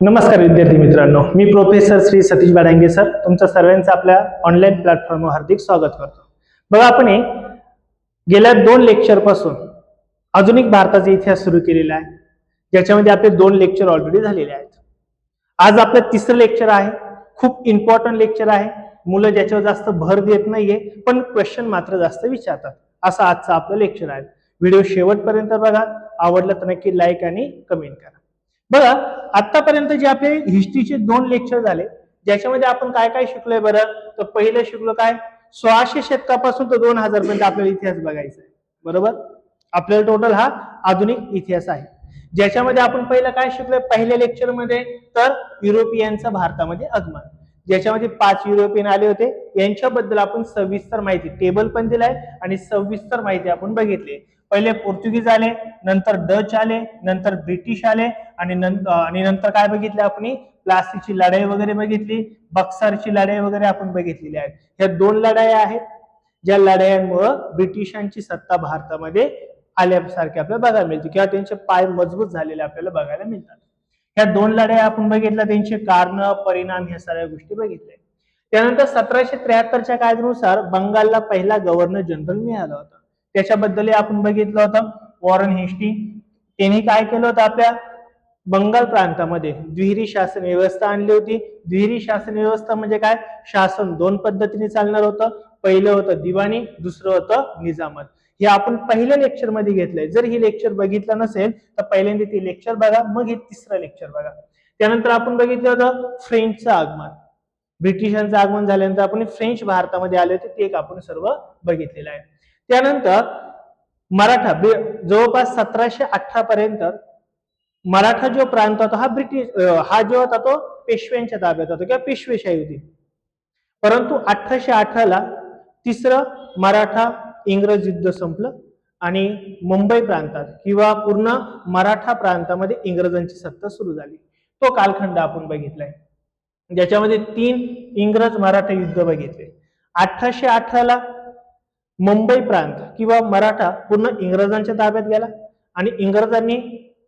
नमस्कार विद्यार्थी मित्रांनो, मी प्रोफेसर श्री सतीश बाडांगे सर तुमचं सर्वांचं आपल्या ऑनलाईन प्लॅटफॉर्मवर हार्दिक स्वागत करतो. बघा, आपण गेल्या 2 लेक्चर पासून आधुनिक भारताचा इतिहास सुरू केलेला आहे, ज्याच्यामध्ये आपले 2 लेक्चर ऑलरेडी झालेले आहेत. आज आपलं तिसरं लेक्चर आहे. खूप इम्पॉर्टंट लेक्चर आहे. मुलं ज्याच्यावर जास्त भर देत नाहीये, पण क्वेश्चन मात्र जास्त विचारतात, असं आजचं आपलं लेक्चर आहे. व्हिडिओ शेवटपर्यंत बघा. आवडलं तर नक्की लाईक आणि कमेंट करा. बघा, आतापर्यंत जे आपले हिस्ट्रीचे 2 लेक्चर झाले, ज्याच्यामध्ये आपण काय काय शिकलोय बरं. तर पहिलं शिकलो काय, 1600 शतकापासून तर 2000 पर्यंत आपल्याला इतिहास बघायचा आहे. बरोबर, आपल्याला टोटल हा आधुनिक इतिहास आहे, ज्याच्यामध्ये आपण पहिलं काय शिकलोय पहिल्या लेक्चर मध्ये, तर युरोपियनचं भारतामध्ये आगमन, ज्याच्यामध्ये 5 युरोपियन आले होते. यांच्याबद्दल आपण सविस्तर माहिती टेबल पण दिलाय आणि सविस्तर माहिती आपण बघितली. पहिले पोर्तुगीज आले, नंतर डच आले, नंतर ब्रिटिश आले आणि नंतर काय बघितलं आपण, प्लासीची लढाई वगैरे बघितली, बक्सरची लढाई वगैरे आपण बघितलेली आहे. ह्या 2 लढाई आहेत, ज्या लढायांमुळे ब्रिटिशांची सत्ता भारतामध्ये आल्यासारखे आपल्याला बघायला मिळते किंवा त्यांचे पाय मजबूत झालेले आपल्याला बघायला मिळतात. ह्या 2 लढाई आपण बघितल्या, त्यांचे कारण, परिणाम ह्या सगळ्या गोष्टी बघितल्या. त्यानंतर 1773च्या कायद्यानुसार बंगालला पहिला गव्हर्नर जनरल मिळाला होता, त्याच्याबद्दल आपण बघितलं होतं. वॉरेन हेस्टिंग्ज त्यांनी काय केलं होतं, आपल्या बंगाल प्रांतामध्ये द्विहिरी शासन व्यवस्था आणली होती. द्विहिरी शासन व्यवस्था म्हणजे काय, शासन 2 पद्धतीने चालणार होतं. पहिलं होतं दिवाणी, दुसरं होतं निजामत. हे आपण पहिल्या लेक्चर मध्ये घेतलंय. जर ही लेक्चर बघितलं नसेल तर पहिल्यांदा ती लेक्चर बघा, मग हे तिसरं लेक्चर बघा. त्यानंतर आपण बघितलं होतं फ्रेंचचं आगमन. ब्रिटिशांचं आगमन झाल्यानंतर आपण फ्रेंच भारतामध्ये आले होते, ते एक आपण सर्व बघितलेलं आहे. त्यानंतर मराठा, जवळपास 1718 पर्यंत मराठा जो प्रांत होता हा हा जो होता तो पेशव्यांच्या ताब्यात होता किंवा पेशवेशाही होती. परंतु 1818 ला तिसरं मराठा इंग्रज युद्ध संपलं आणि मुंबई प्रांतात किंवा पूर्ण मराठा प्रांतामध्ये इंग्रजांची सत्ता सुरू झाली. तो कालखंड आपण बघितलाय, ज्याच्यामध्ये 3 इंग्रज मराठा युद्ध बघितले. 1818 ला मुंबई प्रांत किंवा मराठा पूर्ण इंग्रजांच्या ताब्यात गेला आणि इंग्रजांनी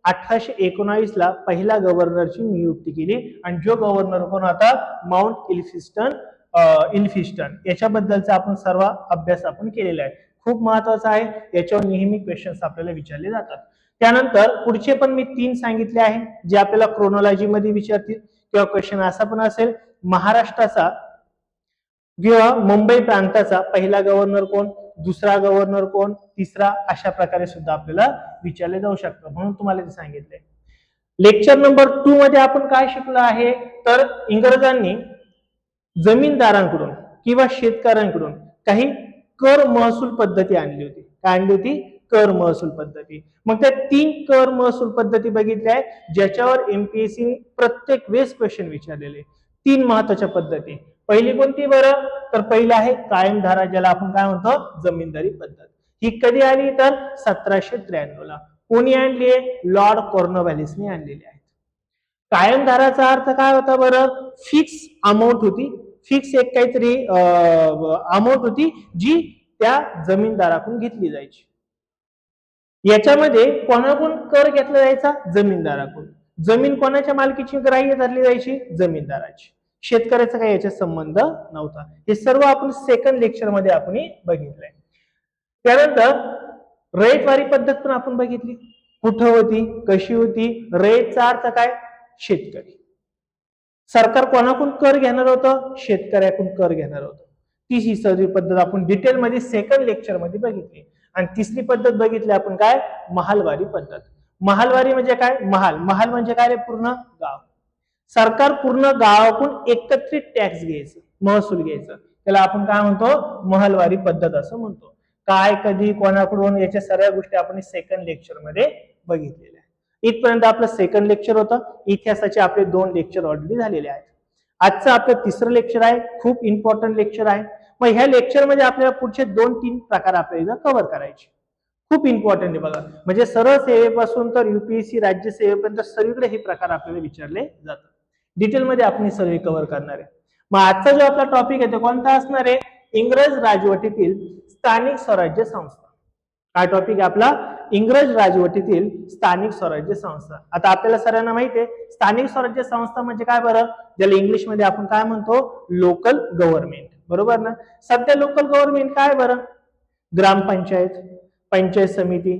1819 ला पहिला गव्हर्नरची नियुक्ती केली आणि जो गव्हर्नर कोण होता, माउंट इल्फिस्टन. याच्याबद्दलचा आपण सर्व अभ्यास आपण केलेला आहे. खूप महत्वाचा आहे, याच्यावर नेहमी क्वेश्चन्स आपल्याला विचारले जातात. त्यानंतर पुढचे पण मी 3 सांगितले आहे, जे आपल्याला क्रोनॉलॉजी मध्ये विचारतील किंवा क्वेश्चन असा पण असेल, महाराष्ट्राचा किंवा मुंबई प्रांताचा पहिला गव्हर्नर कोण, दुसरा गव्हर्नर कोण, तिसरा, अशा प्रकारे सुद्धा आपल्याला विचारले जाऊ शकतं, म्हणून तुम्हाला ते सांगितलंय. लेक्चर नंबर 2 मध्ये आपण काय शिकलो आहे, तर इंग्रजांनी जमीनदारांकडून किंवा शेतकऱ्यांकडून काही कर महसूल पद्धती आणली होती. काय आणली होती, कर महसूल पद्धती. मग त्या 3 कर महसूल पद्धती बघितल्या आहेत, ज्याच्यावर एमपीएससी प्रत्येक वेळेस क्वेश्चन विचारलेले. 3 महत्वाच्या पद्धती. पहिली कोणती बरं, तर पहिली आहे कायम धारा, ज्याला आपण काय म्हणतो जमीनदारी पद्धत. ही कधी आली, तर 1793 ला. कोणी आणली आहे, लॉर्ड कॉर्नवॅलिसने आणलेली आहे. कायम धाराचा अर्थ काय होता बरं, फिक्स अमाऊंट होती, फिक्स एक काहीतरी अमाऊंट होती जी त्या जमीनदाराकडून घेतली जायची. याच्यामध्ये कोणाकडून कर घेतला जायचा, जमीनदाराकडून. जमीन कोणाच्या मालकीची ग्राह्य धरली जायची, जमीनदाराची. शेतकऱ्याचा काही याच्यात संबंध नव्हता. हे सर्व आपण सेकंड लेक्चर मध्ये आपण बघितलंय. त्यानंतर रयतवारी पद्धत पण आपण बघितली, कुठं होती, कशी होती. रयतचा अर्थ काय, शेतकरी. सरकार कोणाकडून कर घेणार होतं, शेतकऱ्याकडून कर घेणार होतं. ही सर्व पद्धत आपण डिटेल मध्ये सेकंड लेक्चर मध्ये बघितली. आणि तिसरी पद्धत बघितली आपण काय, महालवारी पद्धत. महालवारी म्हणजे काय, महाल म्हणजे काय, पूर्ण गाव. सरकार पूर्ण गावाकडून एकत्रित टॅक्स घ्यायचं, महसूल घ्यायचं, त्याला आपण काय म्हणतो, महालवारी पद्धत असं म्हणतो. काय, कधी, कोणाकडून, याच्या सर्व गोष्टी आपण सेकंड लेक्चर मध्ये बघितलेल्या आहेत. इथपर्यंत आपलं सेकंड लेक्चर होतं. इतिहासाचे आपले 2 लेक्चर ऑलरेडी झालेले आहेत. आजचं आपलं तिसरं लेक्चर आहे, खूप इम्पॉर्टंट लेक्चर आहे. मग ह्या लेक्चर मध्ये आपल्याला पुढचे 2-3 प्रकार आपल्याला कव्हर करायचे. खूप इम्पॉर्टंट आहे बघा, म्हणजे सरळ सेवेपासून तर युपीएससी राज्य सेवेपर्यंत सगळीकडे हे प्रकार आपल्याला विचारले जातात. डिटेलमध्ये आपण सर्व कव्हर करणार आहे. मग आजचा जो आपला टॉपिक आहे तो कोणता असणार आहे, इंग्रज राजवटीतील स्थानिक स्वराज्य संस्था. हा टॉपिक आपला इंग्रज राजवटीतील स्थानिक स्वराज्य संस्था. आता आपल्याला सर्वांना माहिती आहे स्थानिक स्वराज्य संस्था म्हणजे काय बरं, ज्याला इंग्लिश मध्ये आपण काय म्हणतो, लोकल गव्हर्नमेंट, बरोबर ना. सध्या लोकल गव्हर्नमेंट काय बरं, ग्रामपंचायत, पंचायत समिती,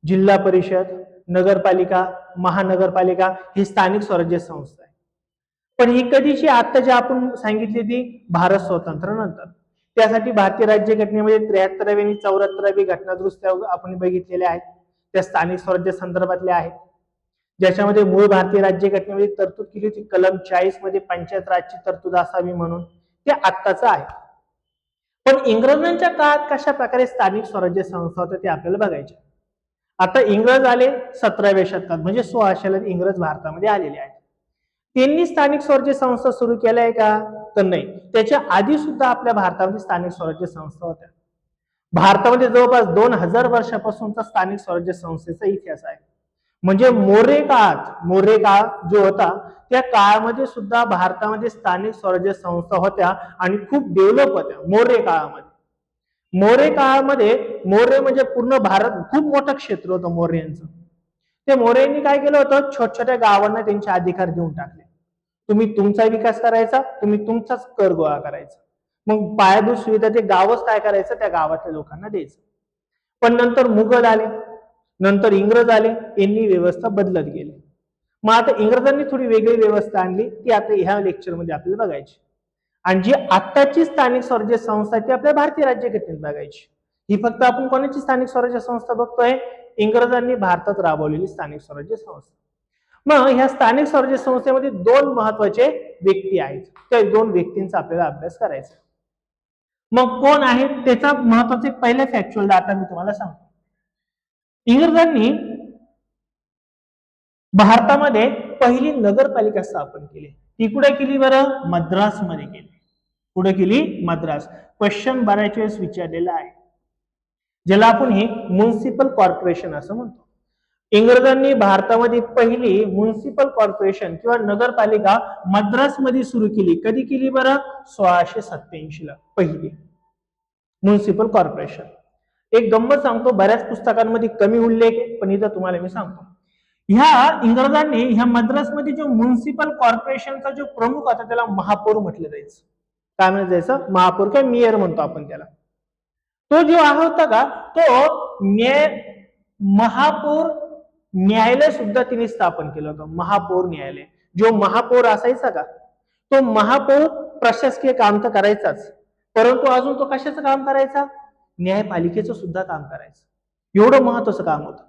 जिल्हा परिषद, नगरपालिका, महानगरपालिका ही स्थानिक स्वराज्य संस्था आहे. पण ही कधीची, आता जे आपण सांगितली ती भारत स्वातंत्र्यानंतर. त्यासाठी भारतीय राज्यघटनेमध्ये 73वी आणि 74वी घटनादुरुस्त्या आपण बघितलेल्या आहेत, त्या स्थानिक स्वराज्य संदर्भातल्या आहेत, ज्याच्यामध्ये मूळ भारतीय राज्यघटनेमध्ये तरतूद केली होती कलम 40 मध्ये पंचायत राजची तरतूद असावी म्हणून, ते आत्ताचं आहे. पण इंग्रजांच्या काळात कशा प्रकारे स्थानिक स्वराज्य संस्था होत्या ते आपल्याला बघायचे. आता इंग्रज आले 17व्या शतकात, म्हणजे 1600ला इंग्रज भारतामध्ये आलेले आहेत. त्यांनी स्थानिक स्वराज्य संस्था सुरू केल्या आहे का, तर नाही. त्याच्या आधी सुद्धा आपल्या भारतामध्ये स्थानिक स्वराज्य संस्था होत्या. भारतामध्ये जवळपास 2000 वर्षापासूनचा स्थानिक स्वराज्य संस्थेचा इतिहास आहे. म्हणजे मौर्य काळ जो होता त्या काळामध्ये सुद्धा भारतामध्ये स्थानिक स्वराज्य संस्था होत्या आणि खूप डेव्हलप होत्या मौर्य काळामध्ये. मौर्य म्हणजे पूर्ण भारत, खूप मोठं क्षेत्र होतं मौर्यांचं. ते मौर्यांनी काय केलं होतं, छोट्या गावांना त्यांचे अधिकार देऊन टाकले. तुम्ही तुमचा विकास करायचा, तुम्ही तुमचाच कर गोळा करायचा. मग पायाभूत सुविधा ते गावच काय करायचं, त्या गावातल्या लोकांना द्यायचं. पण नंतर मुघल आले, नंतर इंग्रज आले, यांनी व्यवस्था बदलत गेली. मग आता इंग्रजांनी थोडी वेगळी व्यवस्था आणली, ती आता ह्या लेक्चरमध्ये आपल्याला बघायची. आणि जी आत्ताची स्थानिक स्वराज्य संस्था ती आपल्या भारतीय राज्यघटनेत बघायची. ही फक्त आपण कोणाची स्थानिक स्वराज्य संस्था बघतोय, इंग्रजांनी भारतात राबवलेली स्थानिक स्वराज्य संस्था. मग ह्या स्थानिक स्वराज्य संस्थेमध्ये 2 महत्वाचे व्यक्ती आहेत, त्या 2 व्यक्तींचा आपल्याला अभ्यास करायचा. मग कोण आहेत त्याचा महत्वाचा पहिला फॅक्च्युअल डाटा मी तुम्हाला सांगतो. इंग्रजांनी भारतामध्ये पहिली नगरपालिका स्थापन केली. ती कुठे केली बरं, मद्रास मध्ये केली. कुठे केली, मद्रास. क्वेश्चन बऱ्याच वेळेस विचारलेला आहे, ज्याला आपण हे म्युनिसिपल कॉर्पोरेशन असं म्हणतो. इंग्रजांनी भारतामध्ये पहिली म्युनिसिपल कॉर्पोरेशन किंवा नगरपालिका मद्रास मध्ये सुरू केली. कधी केली बरं, 1687 ला पहिली म्युनिसिपल कॉर्पोरेशन. एक गंमत सांगतो, बऱ्याच पुस्तकांमध्ये कमी उल्लेख आहे, पण इथं तुम्हाला मी सांगतो. ह्या इंग्रजांनी ह्या मद्रासमध्ये जो म्युनिसिपल कॉर्पोरेशनचा जो प्रमुख होता त्याला महापौर म्हटलं जायचं. काय म्हटलं जायचं, महापौर किंवा मेयर म्हणतो आपण त्याला. तो जो होता का, तो महापौर न्यायालय सुद्धा तिने स्थापन केलं होतं. महापौर न्यायालय, जो महापौर असायचा का, तो महापौर प्रशासकीय काम तर करायचाच, परंतु अजून तो कशाचं काम करायचा, न्यायपालिकेचं सुद्धा काम करायचं. एवढं महत्वाचं काम होतं.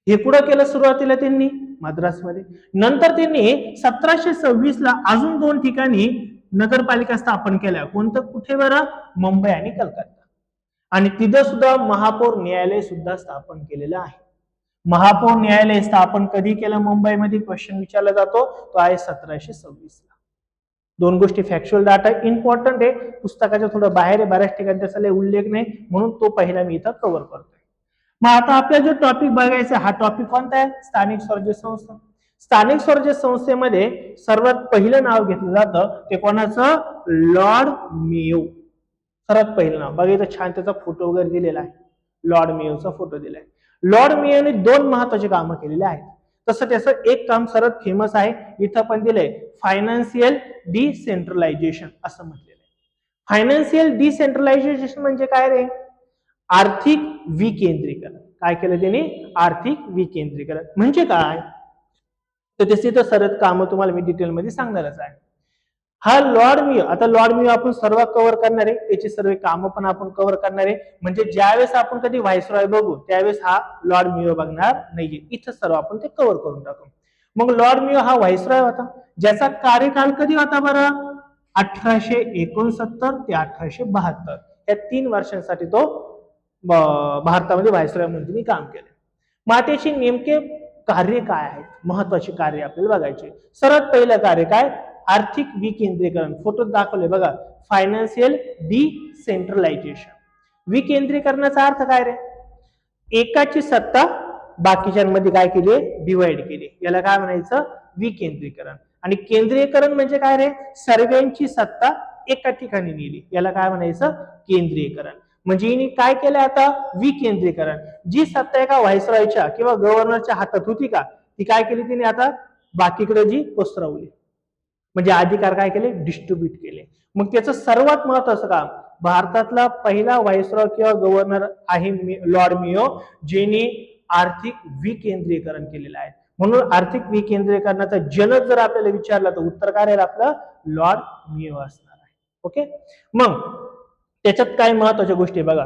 हे कुठं केलं सुरुवातीला त्यांनी, मद्रासमध्ये. नंतर त्यांनी 1726 ला अजून 2 ठिकाणी नगरपालिका स्थापन केल्या. कोणतं, कुठे बरं, मुंबई आणि कलकत्ता. आणि तिथं सुद्धा महापौर न्यायालय सुद्धा स्थापन केलेलं आहे. महापौर न्यायालय स्थापन कधी केलं मुंबईमध्ये, क्वेश्चन विचारला जातो, तो आहे 1726 ला. 2 गोष्टी फॅक्च्युअल डाटा इम्पॉर्टंट आहे, पुस्तकाच्या थोडं बाहेर आहे, बऱ्याच ठिकाणी त्याचा उल्लेख नाही, म्हणून तो पहिला मी इथं कव्हर करतोय. मग आता आपला जो टॉपिक बघायचा, हा टॉपिक कोणता आहे, स्थानिक स्वराज्य संस्था. स्थानिक स्वराज्य संस्थेमध्ये सर्वात पहिलं नाव घेतलं जातं ते कोणाचं, लॉर्ड मेयो. सर्वात पहिलं नाव बघा, इथं छान त्याचा फोटो वगैरे दिलेला आहे, लॉर्ड मेयोचा फोटो दिलाय. लॉर्ड मेयोने 2 महत्वाची कामं केलेली आहेत. तसं त्याचं एक काम सर्वात फेमस आहे, इथं पण दिलंय, फायनान्शियल डिसेंट्रलायझेशन असं म्हटलेलं आहे. फायनान्शियल डिसेंट्रलायझेशन म्हणजे काय रे, आर्थिक विकेंद्रीकरण. काय केलं त्यांनी, आर्थिक विकेंद्रीकरण म्हणजे काय, तर त्याची तर सर्व कामं तुम्हाला मी डिटेलमध्ये सांगणारच आहे. हा लॉर्ड मेयो, आता लॉर्ड मेयो आपण सर्व कव्हर करणार आहे, त्याची सर्व कामं पण आपण कव्हर करणार आहे. म्हणजे ज्यावेळेस आपण कधी व्हाईसरॉय बघू त्यावेळेस हा लॉर्ड मेयो बघणार नाहीये, इथं सर्व आपण ते कव्हर करून टाकू. मग लॉर्ड मेयो हा व्हाईसरॉय होता, ज्याचा कार्यकाल कधी होता बरं, 1869 ते 1872 या 3 वर्षांसाठी तो भारतामध्ये व्हाईसरॉय म्हणून काम केले. मग त्याची नेमके कार्य काय आहेत, महत्वाचे कार्य आपल्याला बघायचे. सर्वात पहिलं कार्य काय, आर्थिक विकेंद्रीकरण. फोटो दाखवले बघा, फायनान्शियल डिसेंट्रलायझेशन. विकेंद्रीकरणाचा अर्थ काय रे, एकाची सत्ता बाकीच्यांमध्ये काय केली, डिवाइड केली, याला काय म्हणायचं, विकेंद्रीकरण. आणि केंद्रीयकरण म्हणजे काय रे, सर्वांची सत्ता एका ठिकाणी नेली, याला काय म्हणायचं, केंद्रीयकरण. म्हणजे यांनी काय केलंय आता विकेंद्रीकरण. जी सत्ता एका व्हायसरॉयच्या किंवा गव्हर्नरच्या हातात होती का ती काय केली तिने आता बाकीकडे जी पसरवली. म्हणजे अधिकार काय केले डिस्ट्रीब्यूट केले. मग त्याचं सर्वात महत्वाचं काम भारतातला पहिला व्हायसरॉय किंवा गव्हर्नर आहे लॉर्ड मेयो ज्यांनी आर्थिक विकेंद्रीकरण केलेलं आहे. म्हणून आर्थिक विकेंद्रीकरणाचा जनक जर आपल्याला विचारला तर उत्तर काय राहील आपलं लॉर्ड मेयो असणार आहे. ओके. मग त्याच्यात काय महत्वाच्या गोष्टी बघा.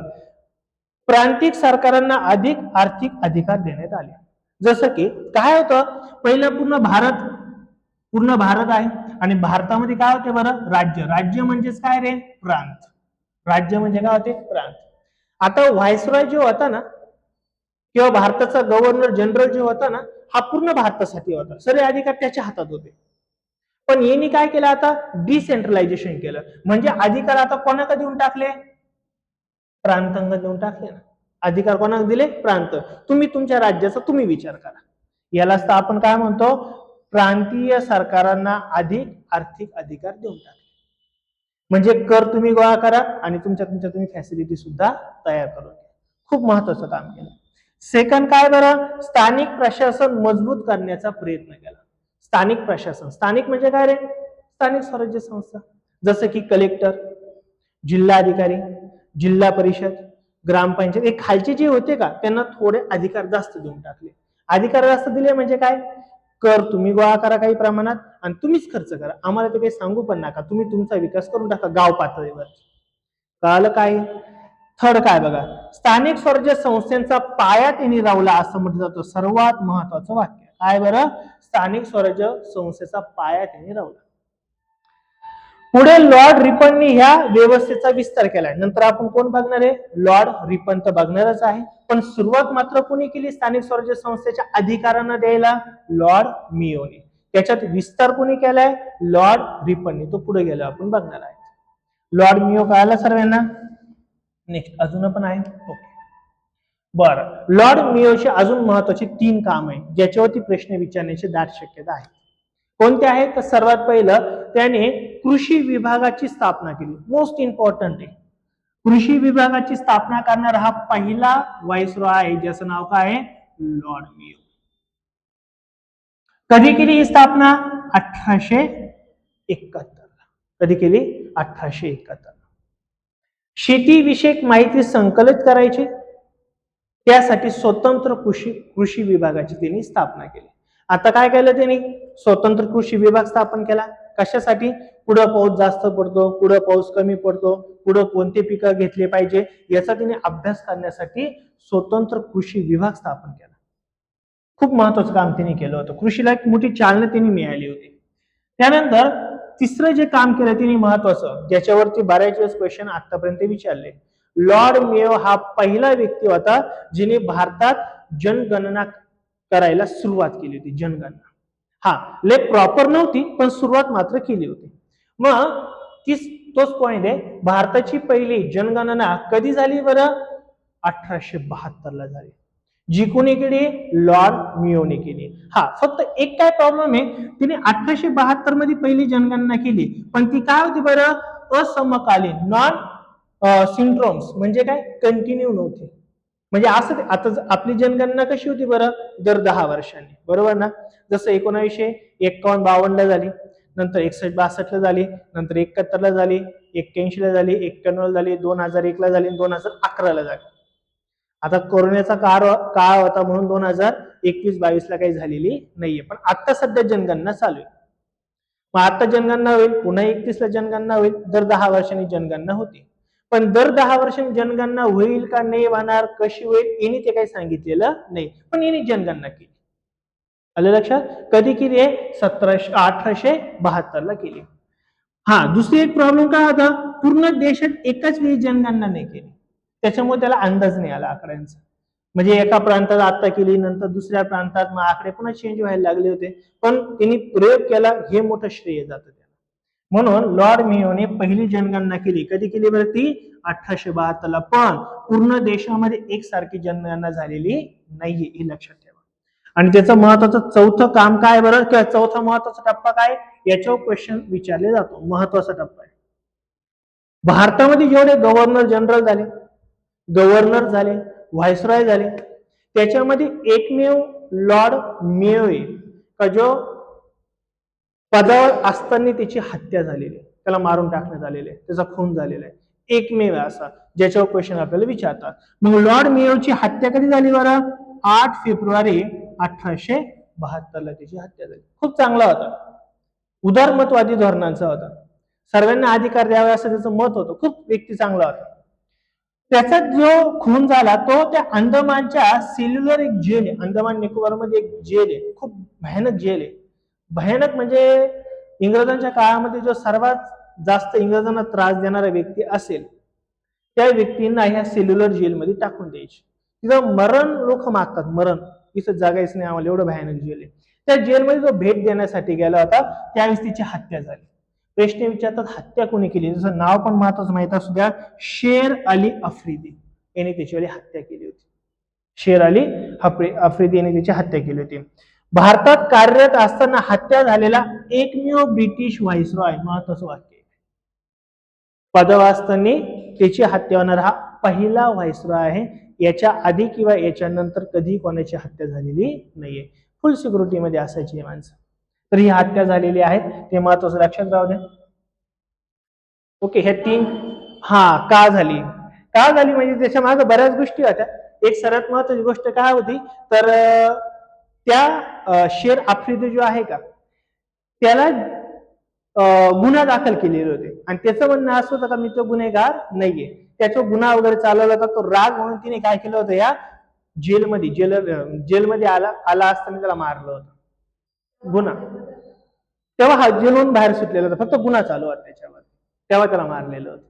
प्रांतिक सरकारांना अधिक आर्थिक अधिकार देण्यात आले. जसं की काय होतं पहिलं पूर्ण भारत आहे आणि भारतामध्ये काय होते बरं राज्य. राज्य म्हणजेच काय रे प्रांत. राज्य म्हणजे काय होते प्रांत. आता व्हायसरॉय जो होता ना किंवा भारताचा गव्हर्नर जनरल जो होता ना हा पूर्ण भारतासाठी होता. सर्व अधिकार त्याच्या हातात होते. पण यांनी काय केलं आता डिसेंट्रलायझेशन केलं. म्हणजे अधिकार आता कोणाकडे देऊन टाकले प्रांतांना देऊन टाकले ना. अधिकार कोणाला दिले प्रांत. तुम्ही तुमच्या राज्याचा तुम्ही विचार करा. यालाच तर आपण काय म्हणतो प्रांतीय सरकारांना अधिक आर्थिक अधिकार देऊन टाकले. म्हणजे कर तुम्ही गोळा करा आणि तुमच्या तुम्ही फॅसिलिटी सुद्धा तयार करून घ्या. खूप महत्वाचं काम केलं. सेकंड काय बरं स्थानिक प्रशासन मजबूत करण्याचा प्रयत्न केला. स्थानिक प्रशासन स्थानिक म्हणजे काय रे स्थानिक स्वराज्य संस्था जसं की कलेक्टर जिल्हाधिकारी जिल्हा परिषद ग्रामपंचायत हे खालचे जे होते का त्यांना थोडे अधिकार जास्त देऊन टाकले. अधिकार जास्त दिले म्हणजे काय कर तुम्ही गोळा करा काही प्रमाणात आणि तुम्हीच खर्च करा. आम्हाला ते काही सांगू पण नका. तुम्ही तुमचा विकास करून टाका गाव पातळीवर. कळलं काय. थर्ड काय बघा स्थानिक स्वराज्य संस्थांचा पाया त्यांनी लावला असं म्हटलं जातं. सर्वात महत्वाचं वाक्य काय बरं स्थानिक स्वराज्य संस्थेचा पाया त्यांनी लावला. पुढे लॉर्ड रिपननी ह्या व्यवस्थेचा विस्तार केलाय. नंतर आपण कोण बघणार आहे लॉर्ड रिपन तर बघणारच आहे. पण सुरुवात मात्र कोणी केली स्थानिक स्वराज्य संस्थेच्या अधिकारांना द्यायला लॉर्ड मेयोने. त्याच्यात विस्तार कोणी केलाय लॉर्ड रिपननी. तो पुढे गेला आपण बघणार आहे. लॉर्ड मेयो कळाला सर्वांना. नेक्स्ट अजून पण आहे ओके बरं. लॉर्ड मेयोचे अजून महत्वाचे 3 काम आहे ज्याच्यावरती प्रश्न विचारण्याची दाट शक्यता आहे. कोणते आहेत तर सर्वात पहिलं त्याने कृषी विभागाची स्थापना केली. मोस्ट इम्पॉर्टंट आहे. कृषी विभागाची स्थापना करणारा हा पहिला व्हायसरॉय आहे ज्याचं नाव काय आहे लॉर्ड मेयो. कधी केली ही स्थापना 1871. कधी केली 1871. शेतीविषयक माहिती संकलित करायची त्यासाठी स्वतंत्र कृषी विभागाची त्यांनी स्थापना केली. आता काय केलं त्यांनी स्वतंत्र कृषी विभाग स्थापन केला. कशासाठी पुढं पाऊस जास्त पडतो पुढं पाऊस कमी पडतो पुढं कोणते पिकं घेतले पाहिजे याचा त्यांनी अभ्यास करण्यासाठी स्वतंत्र कृषी विभाग स्थापन केला. खूप महत्वाचं काम त्यांनी केलं होतं. कृषीला एक मोठी चालना त्यांनी मिळाली होती. त्यानंतर तिसरं जे काम केलं त्यांनी महत्वाचं ज्याच्यावरती बऱ्याच वेळेस क्वेश्चन आतापर्यंत विचारले. लॉर्ड मेयो हा पहिला व्यक्ती होता जिने भारतात जनगणना करायला सुरुवात केली होती. जनगणना हा लय प्रॉपर नव्हती पण सुरुवात मात्र केली होती. मग तोच पॉइंट आहे भारताची पहिली जनगणना कधी झाली बरं 1872 ला झाली. जी कोणी केली लॉर्ड मेयोने केली. हा फक्त एक काय प्रॉब्लेम आहे तिने 1872 मध्ये पहिली जनगणना केली पण ती काय होती बरं असमकालीन नॉन सिंड्रोम्स म्हणजे काय कंटिन्यू नव्हती. म्हणजे असं आता आपली जनगणना कशी होती बरं दर 10 वर्षांनी बरोबर ना. जसं 1951-52 ला झाली नंतर 61-62 ला झाली नंतर 71 ला झाली 81 ला झाली 91 ला झाली 2001 ला झाली 2011 ला झाली. आता कोरोनाचा काळ होता म्हणून 2021-22 ला काही झालेली नाहीये पण आता सध्या जनगणना चालू आहे. मग आता जनगणना होईल पुन्हा 31 ला जनगणना होईल दर 10 वर्षांनी जनगणना होती. पण दर 10 वर्षांनी जनगणना होईल का नाही होणार कशी होईल यांनी ते काही सांगितलेलं नाही पण यांनी जनगणना केली. आलं लक्षात. कधी केली आहे 1872 ला केली. हा दुसरी एक प्रॉब्लेम काय होता पूर्ण देशात एकाच वेळी जनगणना नाही केली त्याच्यामुळे त्याला अंदाज नाही आला आकड्यांचा. म्हणजे एका प्रांतात आता केली नंतर दुसऱ्या प्रांतात मग आकडे पुन्हा चेंज व्हायला लागले होते. पण त्यांनी प्रयोग केला हे मोठं श्रेय जातं त्याला. म्हणून लॉर्ड मेयोने पहिली जनगणना केली. कधी केली बरं ती 1872 ला. पण पूर्ण देशामध्ये एकसारखी जनगणना झालेली नाहीये हे लक्षात ठेवा. आणि त्याचं महत्वाचं चौथं काम काय बरं किंवा चौथा महत्वाचा टप्पा काय याच्यावर क्वेश्चन विचारले जातो. महत्वाचा टप्पा आहे भारतामध्ये जेवढे गव्हर्नर जनरल झाले गव्हर्नर झाले, व्हायसरॉय झाले. त्याच्यामध्ये एकमेव लॉर्ड मेयो आहे का जो पदावर असताना त्याची हत्या झालेली आहे, त्याला मारून टाकण्यात आलेले आहे, त्याचा खून झालेला आहे. एकमेव असा ज्याच्यावर क्वेश्चन आपल्याला विचारतात. मग लॉर्ड मेयोची हत्या कधी झाली बरं? 8 फेब्रुवारी 1872 त्याची हत्या झाली. खूप चांगला होता, उदारमतवादी धोरणांचा होता, सर्वांना अधिकार द्यावे असं त्याचं मत होतं, खूप व्यक्ती चांगला होता. त्याचा जो खून झाला तो त्या अंदमानच्या सेल्युलर एक जेल आहे, अंदमान निकोबार मध्ये एक जेल आहे, खूप भयानक जेल आहे. भयानक म्हणजे इंग्रजांच्या काळामध्ये जो सर्वात जास्त इंग्रजांना त्रास देणारा व्यक्ती असेल त्या व्यक्तींना ह्या सेल्युलर जेलमध्ये टाकून द्यायचे. तिथं मरण लोक मागतात, मरण, इथं जगायचं नाही आम्हाला, एवढं भयानक जेल आहे. त्या जेलमध्ये जो भेट देण्यासाठी गेला होता त्यावेळेस तिची हत्या झाली. प्रश्न विचारतात हत्या कोणी केली, जसं नाव पण महत्वाचं माहित असू द्या, शेर अली आफ्रिदी यांनी त्याची हत्या केली होती. शेर अली आफ्रिदी यांनी त्याची हत्या केली होती. भारतात कार्यरत असताना हत्या झालेला एकमेव ब्रिटिश व्हाईसरॉय, महत्वाचं वाक्य, पदावर असताना त्याची हत्या होणार हा पहिला व्हाईसरॉय आहे. याच्या आधी किंवा याच्या नंतर कधी कोणाची हत्या झालेली नाहीये. फुल सिक्युरिटी मध्ये असायची ही माणसं. तर ही हत्या झालेली आहे, ते महत्वाचं लक्षात राहू द्या. ओके, हे 3 का झाली, का झाली म्हणजे त्याच्या मागे बऱ्याच गोष्टी होत्या. एक सर्वात महत्वाची गोष्ट काय होती तर त्या शेर आफ्रिदी जो आहे का त्याला गुन्हा दाखल केलेले होते आणि त्याचं म्हणणं असं होतं का मी तो गुन्हेगार नाहीये. त्याचा गुन्हा वगैरे चालवला होता, तो राग म्हणून तिने काय केलं होतं, या जेलमध्ये आला असताना त्याला मारलं होतं, गुन्हा. तेव्हा हा जेलून बाहेर सुटलेला होता, फक्त गुन्हा चालू होता त्याच्यावर, तेव्हा त्याला मारलेलं होतं.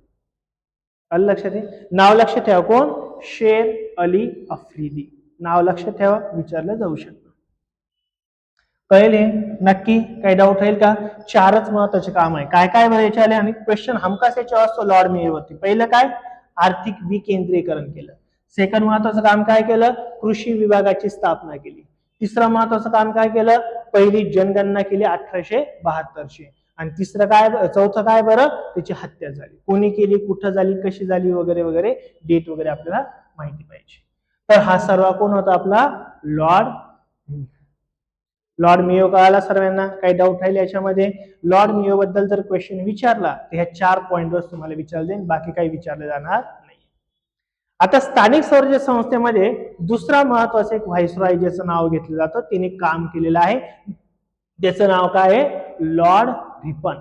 आलं लक्षात आहे? नाव लक्षात ठेवा, कोण? शेर अली आफ्रिदी. नाव लक्षात ठेवा, विचारलं जाऊ शकतं. कळले नक्की? काही डाऊट राहील का? 4च महत्वाचे काम आहे. काय काय बरं याच्याले, आणि क्वेश्चन हमखास याच्यावर असतो लॉर्ड मेयोवरती. पहिलं काय? आर्थिक विकेंद्रीकरण केलं. सेकंड महत्वाचं काम काय केलं? कृषी विभागाची स्थापना केली. तिसरं महत्वाचं काम काय केलं? पहिली जनगणना केली 1872. आणि तिसरं काय, चौथं काय बरं? त्याची हत्या झाली. कोणी केली, कुठं झाली, कशी झाली वगैरे वगैरे, डेट वगैरे आपल्याला माहिती पाहिजे. तर हा सर्व कोण होता? आपला लॉर्ड मेयो. कळाला सर्वांना? काही डाऊट राहील याच्यामध्ये? लॉर्ड मेयो बद्दल जर क्वेश्चन विचारला तर ह्या 4 पॉइंटवर तुम्हाला विचारले जाईल, बाकी काही विचारले जाणार नाही. आता स्थानिक स्वराज्य संस्थेमध्ये दुसरा महत्वाचा एक व्हाईसरॉय ज्याचं नाव घेतलं जातं, तिने काम केलेलं आहे, त्याचं नाव काय आहे? Lord Ripon.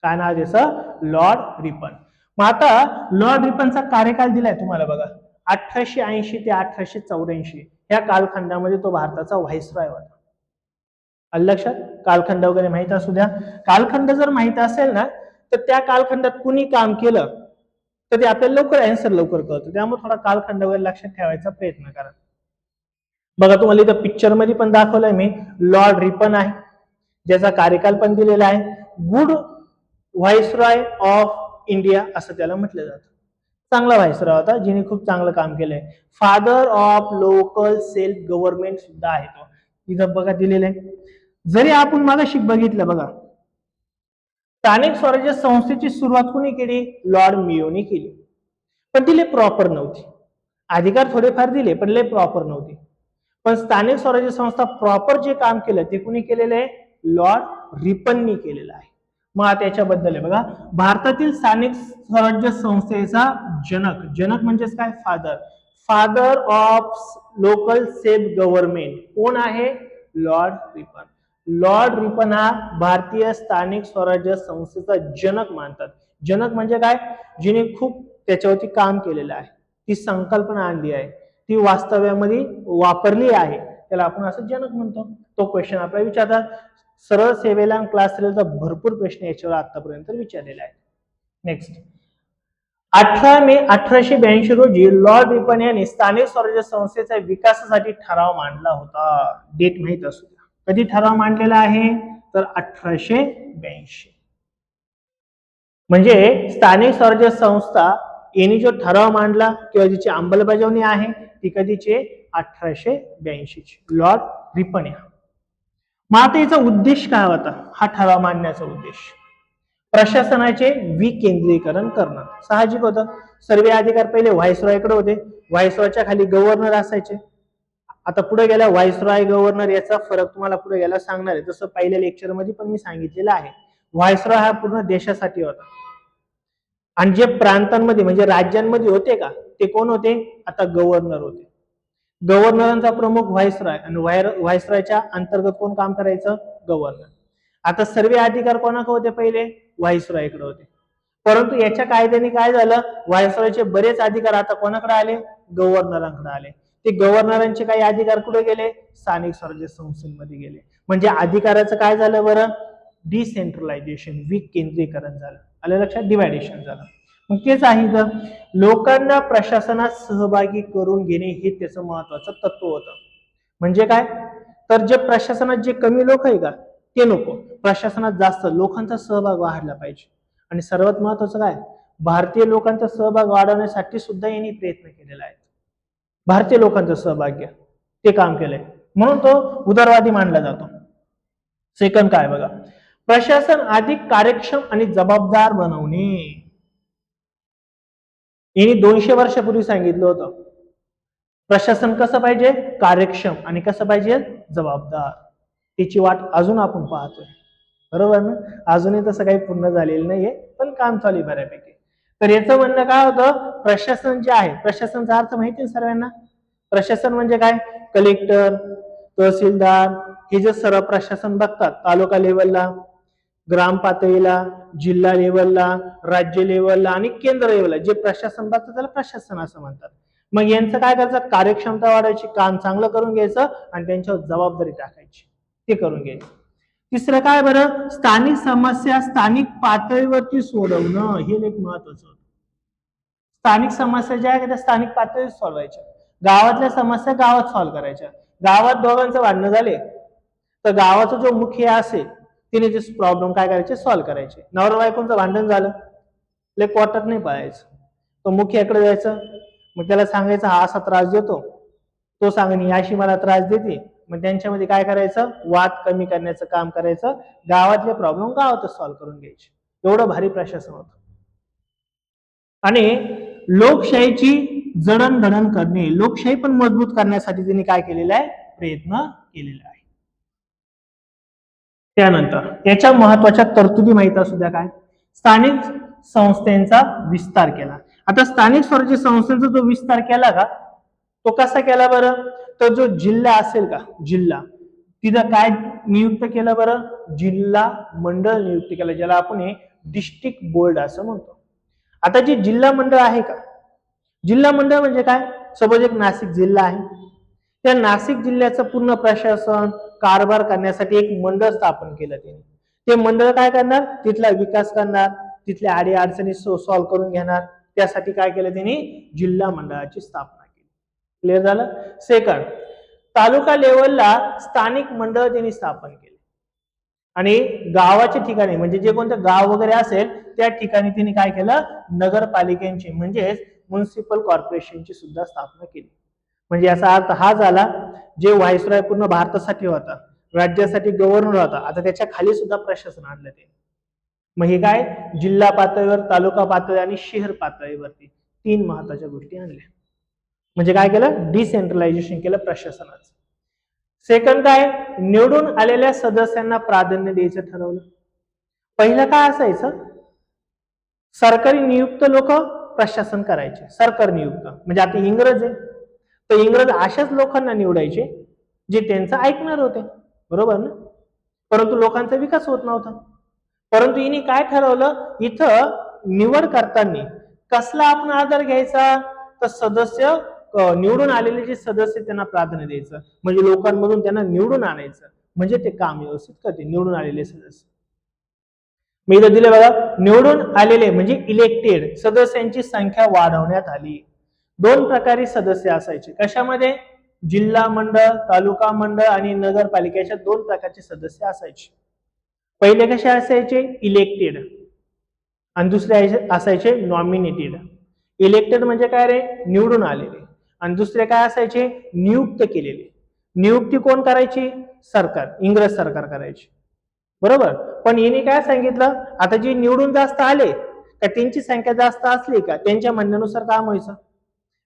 काय नाव त्याचं? Lord Ripon. मग आता लॉर्ड रिपनचा कार्यकाल दिलाय तुम्हाला बघा, 1880 ते 1884 या कालखंडामध्ये तो भारताचा व्हाईसरॉय होता. लक्षात? कालखंड वगैरे माहित असू द्या. कालखंड जर माहित असेल ना तर त्या कालखंडात कुणी काम केलं तर ते आपल्याला लवकर आन्सर लवकर कळतं. त्यामुळे थोडा कालखंड वगैरे लक्षात ठेवायचा प्रयत्न करा. बघा तुम्हाला इथं पिक्चर मध्ये पण दाखवलंय मी, लॉर्ड रिपन आहे, ज्याचा कार्यकाल पण दिलेला आहे. गुड व्हाईसरॉय ऑफ इंडिया असं त्याला म्हटलं जातं. चांगला व्हाईसरॉय होता, जिने खूप चांगलं काम केलंय. Father of local self government सुद्धा आहे तो. इथं बघा दिलेलं आहे. जरी आपण मागाशी बघितलं बघा, स्थानिक स्वराज्य संस्थेची सुरुवात कोणी केली? लॉर्ड मेयोने केली, पण ती लय प्रॉपर नव्हती. अधिकार थोडेफार दिले पण लय प्रॉपर नव्हती. पण स्थानिक स्वराज्य संस्था प्रॉपर जे काम केलं ते कोणी केलेलं आहे? लॉर्ड रिपननी केलेलं आहे. मग त्याच्याबद्दल आहे बघा, भारतातील स्थानिक स्वराज्य संस्थेचा जनक म्हणजेच काय? Father of local self government कोण आहे? Lord Ripon. लॉर्ड रिपन हा भारतीय स्थानिक स्वराज्य संस्थेचा जनक मानतात. जनक म्हणजे काय? जिने खूप त्याच्यावरती काम केलेलं आहे, ती संकल्पना आणली आहे, ती वास्तव्यामध्ये वापरली आहे, त्याला आपण असं जनक म्हणतो. तो क्वेश्चन आपल्याला विचारतात. सरळ सेवेला क्लास तर भरपूर प्रश्न याच्यावर आतापर्यंत विचारलेले आहेत. नेक्स्ट, 18 मे 1882 रोजी लॉर्ड रिपन यांनी स्थानिक स्वराज्य संस्थेच्या विकासासाठी ठराव मांडला होता. डेट माहित असू द्या. कधी ठराव मांडलेला आहे? तर 1882. म्हणजे स्थानिक स्वराज्य संस्था यांनी जो ठराव मांडला किंवा जिची अंमलबजावणी आहे ती कधीची? 1882 ची. Lord Ripon. मग आता याचा उद्देश काय होता? हा ठराव मांडण्याचा उद्देश प्रशासनाचे विकेंद्रीकरण करणं साहजिक होतं. सर्व अधिकार पहिले व्हाईसरॉयकडे होते. व्हाईसरॉयच्या खाली गव्हर्नर असायचे. आता पुढे गेल्या व्हाईसरॉय गव्हर्नर याचा फरक तुम्हाला पुढे गेला सांगणार आहे. जसं पहिल्या लेक्चर मध्ये पण मी सांगितलेलं आहे. व्हाईसरॉय हा पूर्ण देशासाठी होता आणि जे प्रांतांमध्ये म्हणजे राज्यांमध्ये होते का ते कोण होते? आता गव्हर्नर होते. गव्हर्नरांचा प्रमुख व्हाईसरॉय आणि व्हाईसरॉयच्या अंतर्गत कोण काम करायचं? गव्हर्नर. आता सर्व अधिकार कोणाकडे होते? पहिले व्हाईसरॉयकडे होते. परंतु याच्या कायद्याने काय झालं? व्हाईसरॉयचे बरेच अधिकार आता कोणाकडे आले? गव्हर्नरांकडे आले. ते गव्हर्नरांचे काही अधिकार कुठे गेले? स्थानिक स्वराज्य संस्थांमध्ये गेले. म्हणजे अधिकाराचं काय झालं बरं? डिसेंट्रलायझेशन, विकेंद्रीकरण झालं. आलं लक्षात? डिव्हायडेशन झालं. मग तेच आहे तर लोकांना प्रशासनात सहभागी करून घेणे हे त्याचं महत्वाचं तत्व होतं. म्हणजे काय? तर जे प्रशासनात जे कमी लोक आहे का ते नको, प्रशासनात जास्त लोकांचा सहभाग वाढला पाहिजे. आणि सर्वात महत्वाचं काय? भारतीय लोकांचा सहभाग वाढवण्यासाठी सुद्धा यांनी प्रयत्न केलेला आहे. भारतीय लोकांचा सहभाग घ्या ते काम केलंय म्हणून तो उदारवादी मानला जातो. सेकंड काय बघा, प्रशासन अधिक कार्यक्षम आणि जबाबदार बनवणे. यांनी 200 वर्षापूर्वी सांगितलं होतं प्रशासन कसं पाहिजे? कार्यक्षम आणि कसं पाहिजे? जबाबदार. त्याची वाट अजून आपण पाहतोय. बरोबर ना? अजूनही तसं काही पूर्ण झालेलं नाहीये पण काम चालू आहे बऱ्यापैकी. तर याचं म्हणणं काय होतं? प्रशासन जे आहे, प्रशासनचा अर्थ माहिती आहे सर्वांना? प्रशासन म्हणजे काय? कलेक्टर, तहसीलदार हे जे सर्व प्रशासन बघतात तालुका लेवलला, ग्राम पातळीला, जिल्हा लेवलला, राज्य लेवलला आणि केंद्र लेवलला जे प्रशासन बघतात त्याला प्रशासन असं म्हणतात. मग यांचं काय करायचं? कार्यक्षमता वाढवायची, काम चांगलं करून घ्यायचं आणि त्यांच्यावर जबाबदारी टाकायची, ते करून घ्यायचं. तिसरं काय बरं? स्थानिक समस्या स्थानिक पातळीवरती सोडवणं हे एक महत्वाचं होतं. स्थानिक समस्या ज्या आहेत त्या स्थानिक पातळीवर सॉल्व्ह. गावातल्या समस्या गावात सॉल्व्ह करायच्या. गावात दोघांचं भांडणं झाले तर गावाचा जो मुखिया असेल तिने जे प्रॉब्लेम काय करायचे? सॉल्व्ह करायचे. नवरा बायकोंचं भांडण झालं ले कोर्टात नाही पळायचं, तो मुखियाकडे जायचं. मग त्याला सांगायचं हा असा त्रास देतो, तो सांगणे अशी मला त्रास देते. मग त्यांच्यामध्ये काय करायचं? वाद कमी करण्याचं काम करायचं. गावातले प्रॉब्लेम गावातच सॉल्व्ह करून घ्यायचे. एवढं भारी प्रशासन होतं. आणि लोकशाहीची जडणघडण करणे, लोकशाही पण मजबूत करण्यासाठी त्यांनी काय केलेलं आहे? प्रयत्न केलेला आहे. त्यानंतर याच्या महत्वाच्या तरतुदी माहित असू द्या काय? स्थानिक संस्थांचा विस्तार केला. आता स्थानिक स्वराज्य संस्थांचा जो विस्तार केला का तो कसा केला बरं? तर जो जिल्हा असेल का जिल्हा तिथं काय नियुक्त केलं बरं? जिल्हा मंडळ नियुक्त केलं, ज्याला आपण डिस्ट्रिक्ट बोर्ड असं म्हणतो. आता जे जिल्हा मंडळ आहे का, जिल्हा मंडळ म्हणजे काय? सपोज एक नाशिक जिल्हा आहे, त्या नाशिक जिल्ह्याचं पूर्ण प्रशासन कारभार करण्यासाठी एक मंडळ स्थापन केलं त्यांनी. ते मंडळ काय करणार? तिथला विकास करणार, तिथल्या अडी अडचणी सॉल्व्ह करून घेणार. त्यासाठी काय केलं त्यांनी? जिल्हा मंडळाची स्थापना केली. क्लिअर झालं? सेकंड, तालुका लेवलला स्थानिक मंडळ त्यांनी स्थापन केले आणि गावाच्या ठिकाणी म्हणजे जे कोणतं गाव वगैरे असेल त्या ठिकाणी त्यांनी काय केलं? नगरपालिकेची म्हणजेच म्युनिसिपल कॉर्पोरेशनची सुद्धा स्थापना केली. म्हणजे याचा अर्थ हा झाला जे व्हाईसरॉय पूर्ण भारतासाठी होता, राज्यासाठी गव्हर्नर होता, आता त्याच्या खाली सुद्धा प्रशासन आणलं ते. मग हे काय? जिल्हा पातळीवर, तालुका पातळी आणि शहर पातळीवरती 3 महत्वाच्या गोष्टी आणल्या. म्हणजे काय केलं? डिसेंट्रलायझेशन केलं प्रशासनाचं. सेकंड काय? निवडून आलेल्या सदस्यांना प्राधान्य द्यायचं ठरवलं. पहिलं काय असायचं? सरकारी नियुक्त लोक प्रशासन करायचे, सरकार नियुक्त. म्हणजे आता इंग्रज आहे तर इंग्रज अशाच लोकांना निवडायचे जे त्यांचं ऐकणार होते, बरोबर ना? परंतु लोकांचा विकास होत नव्हता. परंतु हिने काय ठरवलं? इथं निवड करताना कसला आपण आधार घ्यायचा? तर सदस्य निवडून आलेले जे सदस्य त्यांना प्राधान्य द्यायचं, म्हणजे लोकांमधून त्यांना निवडून आणायचं, म्हणजे ते काम व्यवस्थित करते निवडून आलेले सदस्य. मी इथं दिले बघा, निवडून आलेले म्हणजे इलेक्टेड सदस्यांची संख्या वाढवण्यात आली. 2 प्रकारी सदस्य असायचे. कशामध्ये? जिल्हा मंडळ, तालुका मंडळ आणि नगरपालिकेच्या 2 प्रकारचे सदस्य असायचे. पहिले कसे असायचे? इलेक्टेड आणि दुसरे असायचे नॉमिनेटेड. इलेक्टेड म्हणजे काय रे? निवडून आलेले. आणि दुसरे काय असायचे? नियुक्त केलेले. नियुक्ती कोण करायची? सरकार, इंग्रज सरकार करायची. बरोबर. पण यांनी काय सांगितलं, आता जे निवडून जास्त आले का त्यांची संख्या जास्त असली का त्यांच्या म्हणण्यानुसार काम व्हायचं,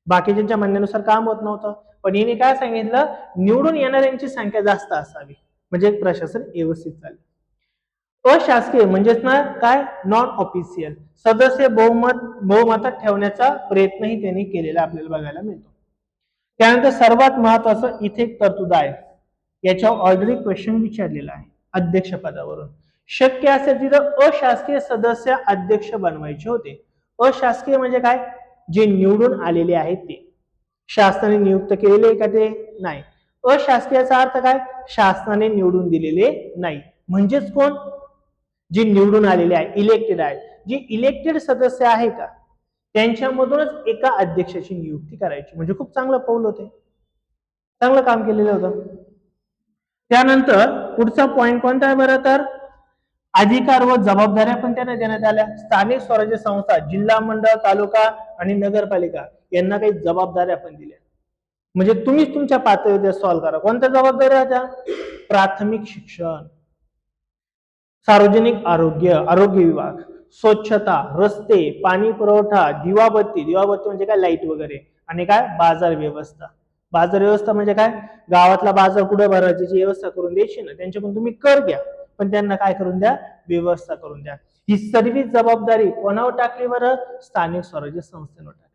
बाकीच्यांच्या म्हणण्यानुसार काम होत नव्हतं. पण यांनी काय सांगितलं, निवडून येणाऱ्यांची संख्या जास्त असावी म्हणजे प्रशासन व्यवस्थित चालेल. अशासकीय म्हणजेच ना काय, नॉन ऑफिशियल सदस्य बहुमतात ठेवण्याचा प्रयत्नही त्यांनी केलेला आपल्याला बघायला मिळतो. त्यानंतर सर्वात महत्वाचं इथे एक तरतूद आहे, याच्यावर ऑलरेडी क्वेश्चन विचारलेला आहे अध्यक्षपदावरून. शक्य असेल तिथं अशासकीय सदस्य अध्यक्ष बनवायचे होते. अशासकीय म्हणजे काय, जे निवडून आलेले आहेत ते, शासनाने नियुक्त केलेले का ते नाही. अशासकीयाचा अर्थ काय, शासनाने निवडून दिलेले नाही. म्हणजेच कोण, जे निवडून आलेले आहे, इलेक्टेड आहे. जे इलेक्टेड सदस्य आहे का त्यांच्यामधूनच एका अध्यक्षाची नियुक्ती करायची. म्हणजे खूप चांगलं पाऊल होते, चांगलं काम केलेलं होतं. त्यानंतर पुढचा पॉइंट कोणता आहे बरं, तर अधिकार व जबाबदाऱ्या पण त्यांना देण्यात आल्या. स्थानिक स्वराज्य संस्था, जिल्हा मंडळ, तालुका आणि नगरपालिका यांना काही जबाबदाऱ्या पण दिल्या. म्हणजे तुम्हीच तुमच्या पातळीवर सॉल्व्ह करा. कोणत्या जबाबदाऱ्या होत्या, प्राथमिक शिक्षण, सार्वजनिक आरोग्य विभाग, स्वच्छता, रस्ते, पाणी पुरवठा, दिवाबत्ती म्हणजे काय, लाईट वगैरे, आणि काय, बाजार व्यवस्था. बाजार व्यवस्था म्हणजे काय, गावातला बाजार कुठे भरायची व्यवस्था करून द्यायची ना, त्यांच्याकडून तुम्ही कर घ्या पण त्यांना काय करून द्या, व्यवस्था करून द्या. ही सर्व जबाबदारी कोणावर टाकली बरं, स्थानिक स्वराज्य संस्थेवर टाकली.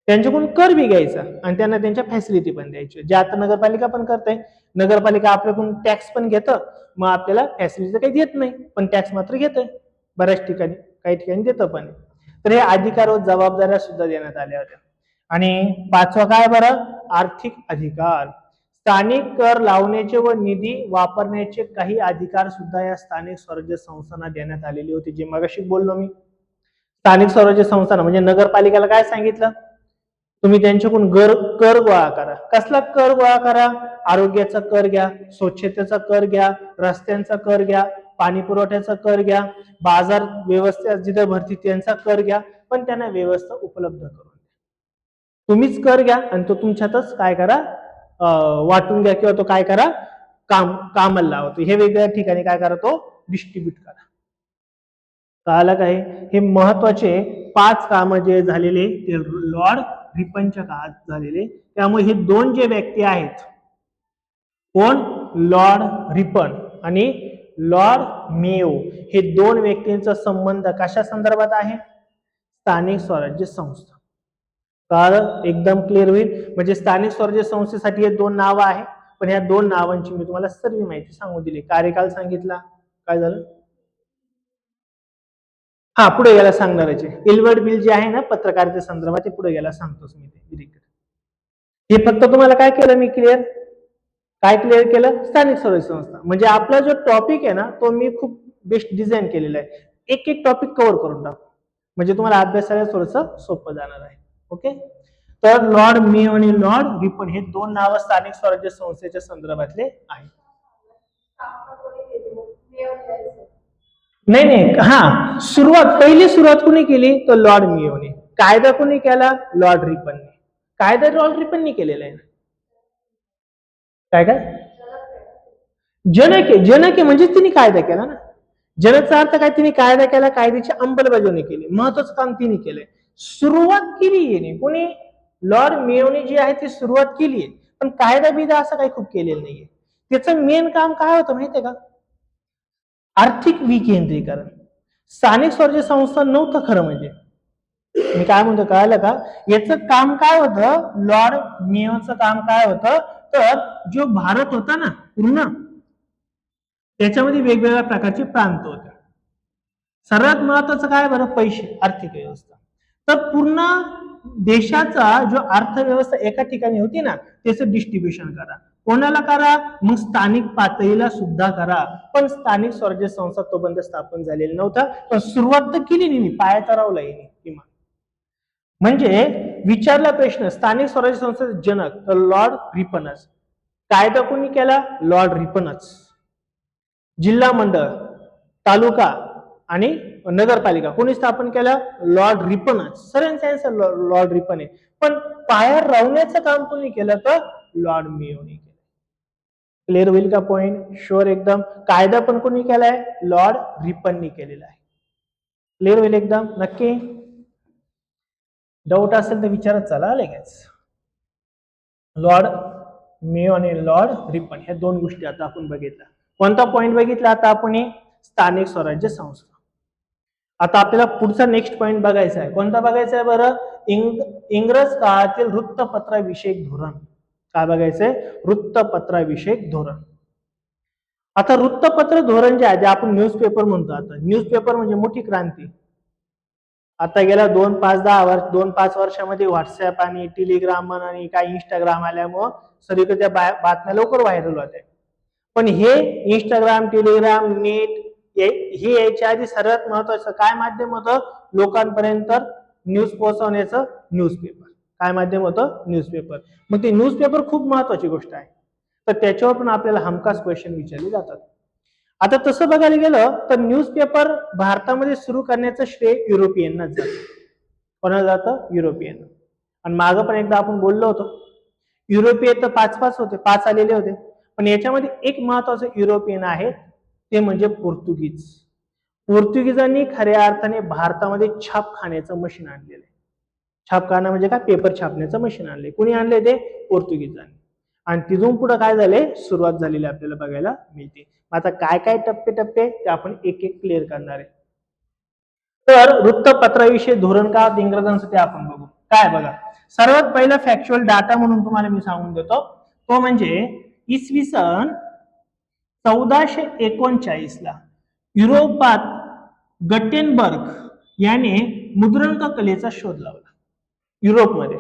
त्यांच्याकडून कर बी घ्यायचा आणि त्यांना त्यांच्या फॅसिलिटी पण द्यायची, जे आता नगरपालिका पण करते. नगरपालिका आपल्याकडून टॅक्स पण घेतं, मग आपल्याला फॅसिलिटी काही देत नाही पण टॅक्स मात्र घेतोय बऱ्याच ठिकाणी, काही ठिकाणी देतं पण. तर हे अधिकार व जबाबदाऱ्या सुद्धा देण्यात आल्या होत्या. आणि पाचवा काय बरं, आर्थिक अधिकार. स्थानिक कर लावण्याचे व निधी वापरण्याचे काही अधिकार सुद्धा या स्थानिक स्वराज्य संस्थांना देण्यात आलेले होते, जे मगाशी बोललो मी. स्थानिक स्वराज्य संस्थांना म्हणजे नगरपालिकेला काय सांगितलं, तुम्ही त्यांच्याकडून कर गोळा करा. कसला कर गोळा करा, आरोग्याचा कर घ्या, स्वच्छतेचा कर घ्या, रस्त्यांचा कर घ्या, पाणी पुरवठ्याचा कर घ्या, बाजार व्यवस्था जिथे भरती त्यांचा कर घ्या, पण त्यांना व्यवस्था उपलब्ध करून द्या. तुम्हीच कर घ्या आणि तो तुमच्यातच काय करा, वाटून घ्या, किंवा तो काय करा, कामाला लावतो. हे वेगवेगळ्या ठिकाणी काय करा, तो डिस्ट्रीब्यूट करा. कळालं काय, हे महत्वाचे 5 काम जे झालेले ते लॉर्ड रिपनच्या काळात झालेले. त्यामुळे हे दोन जे व्यक्ती आहेत, कोण, लॉर्ड रिपन आणि लॉर्ड मेयो, हे दोन व्यक्तींचा संबंध कशा संदर्भात आहे, स्थानिक स्वराज्य संस्था. कळालं, एकदम क्लिअर होईल. म्हणजे स्थानिक स्वराज्य संस्थेसाठी हे दोन नावं आहे, पण या दोन नावांची मी तुम्हाला सर्व माहिती सांगू दिली. कार्यकाल सांगितला, काय झालं, हा पुढे गेला सांगणाराचे. इल्बर्ट बिल जे आहे ना पत्रकारिते संदर्भात, ते पुढे गेला सांगतोच मी ते. हे फक्त तुम्हाला काय केलं मी, काय क्लिअर केलं, स्थानिक स्वराज्य संस्था. म्हणजे आपला जो टॉपिक आहे ना तो मी खूप बेस्ट डिझाईन केलेला आहे, एक एक टॉपिक कव्हर करून टाकू म्हणजे तुम्हाला अभ्यासाला थोडंसं सोपं जाणार आहे. ओके, तर लॉर्ड मेयो आणि लॉर्ड रिपन हे दोन नाव स्थानिक स्वराज्य संस्थेच्या संदर्भातले आहेत. नाही, हा, पहिली सुरुवात कोणी केली, तर लॉर्ड मेयोने. कायदा कोणी केला, लॉर्ड रिपनने. कायदा लॉर्ड रिपनने केलेला आहे. काय जनक म्हणजे तिने कायदा केला ना. जनकचा अर्थ काय, तिने कायदा केला, कायद्याची अंमलबजावणी केली, महत्वाचं काम तिने केलंय. सुरुवात केली येणे कोणी, लॉर्ड मेयोने जी आहे ती सुरुवात केली आहे, पण कायदा बिदा असं काही खूप केलेलं नाहीये. त्याचं मेन काम काय होतं माहितीये का, आर्थिक विकेंद्रीकरण. स्थानिक स्वराज्य संस्था नव्हतं खरं म्हणजे. मी काय म्हणतो कळालं का, याचं काम काय होतं, लॉर्ड मेयोचं काम काय होतं, तर जो भारत होता ना पूर्ण, त्याच्यामध्ये वेगवेगळ्या प्रकारचे प्रांत होते. सर्वात महत्वाचं काय बरं, पैसे, आर्थिक व्यवस्था. तर पूर्ण देशाचा जो अर्थव्यवस्था एका ठिकाणी होती ना, त्याचं डिस्ट्रीब्युशन करा. कोणाला करा, मग स्थानिक पातळीला सुद्धा करा. पण स्थानिक स्वराज्य संस्था तो बंद स्थापन झालेला नव्हता, पण सुरुवात तर केली नाही, पायाचा रावला किमान. म्हणजे विचारला प्रश्न, स्थानिक स्वराज्य संस्थेचे जनक तर लॉर्ड रिपनच. कायदा कोणी केला, लॉर्ड रिपनच. जिल्हा मंडळ, तालुका आणि नगरपालिका कोणी स्थापन केला, लॉर्ड रिपनच. सर्वांचा लॉर्ड रिपन आहे. पण पायावर रावण्याचं काम कोणी केलं, तर लॉर्ड मेयोने केलं. क्लिअर होईल का पॉइंट? शुअर एकदम. कायदा पण कोणी केलाय? लॉर्ड रिपननी केलेला आहे. क्लिअर होईल एकदम नक्की. डाऊट असेल तर विचारत चला लगेच. लॉर्ड मेयो आणि लॉर्ड रिपन ह्या दोन गोष्टी आता आपण बघितल्या. कोणता पॉइंट बघितला आता आपण? स्थानिक स्वराज्य संस्था. आता आपल्याला पुढचा नेक्स्ट पॉइंट बघायचा आहे. कोणता बघायचा आहे बरं? इंग्रज काळातील वृत्तपत्राविषयक धोरण. काय बघायचंय? वृत्तपत्राविषयक धोरण. आता वृत्तपत्र धोरण जे आहे ते आपण न्यूजपेपर म्हणतो. आता न्यूजपेपर म्हणजे मोठी क्रांती. आता गेल्या 2-5 वर्षामध्ये व्हॉट्सअप आणि टेलिग्राम आणि काही इंस्टाग्राम आल्यामुळं सगळीकडे त्या बातम्या लवकर व्हायरल होत्या. पण हे इंस्टाग्राम, टेलिग्राम, नेट हे याच्या आधी सर्वात महत्वाचं काय माध्यम होतं लोकांपर्यंत न्यूज पोहोचवण्याचं? न्यूजपेपर. काय माध्यम होतं? न्यूजपेपर. मग ते न्यूजपेपर खूप महत्वाची गोष्ट आहे. तर त्याच्यावर पण आपल्याला हमखास क्वेश्चन विचारले जातात. आता तसं बघायला गेलं तर न्यूजपेपर भारतामध्ये सुरू करण्याचं श्रेय युरोपियननाच जातं. कोणाला जातं? युरोपियन. आणि मागं पण एकदा आपण बोललो होतो युरोपीय तर 5 होते, 5 आलेले होते. पण याच्यामध्ये एक महत्वाचे युरोपियन आहे ते म्हणजे पोर्तुगीज. पोर्तुगीजांनी खऱ्या अर्थाने भारतामध्ये छापखान्याचं मशीन आणलेलं आहे. छापखाना म्हणजे काय? पेपर छापण्याचं मशीन आणले. कुणी आणले? ते पोर्तुगीजांनी. आणि तिथून पुढे काय झाले? सुरुवात झालेली आपल्याला बघायला मिळते. आता काय काय टप्पे ते आपण एक एक क्लिअर करणार आहे. तर वृत्तपत्राविषयी धोरण का इंग्रजांचं ते आपण बघू. काय बघा, सर्वात पहिला फॅक्च्युअल डाटा म्हणून तुम्हाला मी सांगून देतो, तो म्हणजे इसवी सन 1439 ला युरोपात गटेनबर्ग याने मुद्रांक कलेचा शोध लावला. युरोपमध्ये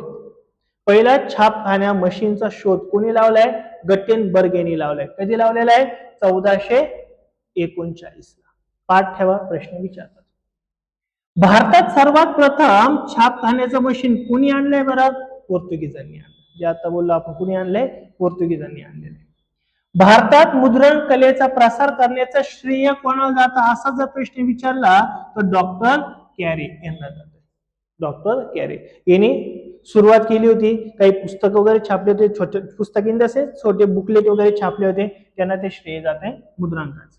पहिला छापखान्या मशीनचा शोध कोणी लावलाय? गटेनबर्ग यांनी लावलाय. कधी लावलेला आहे? 1439 ला. पाठ ठेवा, प्रश्न विचारतात. भारतात सर्वात प्रथम छापखान्याचं मशीन कोणी आणलंय बरं? पोर्तुगीजांनी आणलं. जे आता बोललो आपण, कोणी आणलंय? पोर्तुगीजांनी आणलेलं. भारतात मुद्रण कलेचा प्रसार करण्याचं श्रेय कोणाला जातं असा जर प्रश्न विचारला तर डॉक्टर कॅरे यांना जातं. डॉक्टर कॅरे यांनी सुरुवात केली होती. काही पुस्तक वगैरे छापले होते, छोटे पुस्तक इन असे छोटे बुकलेट वगैरे छापले होते, त्यांना ते श्रेय जात आहे मुद्रांकाचं.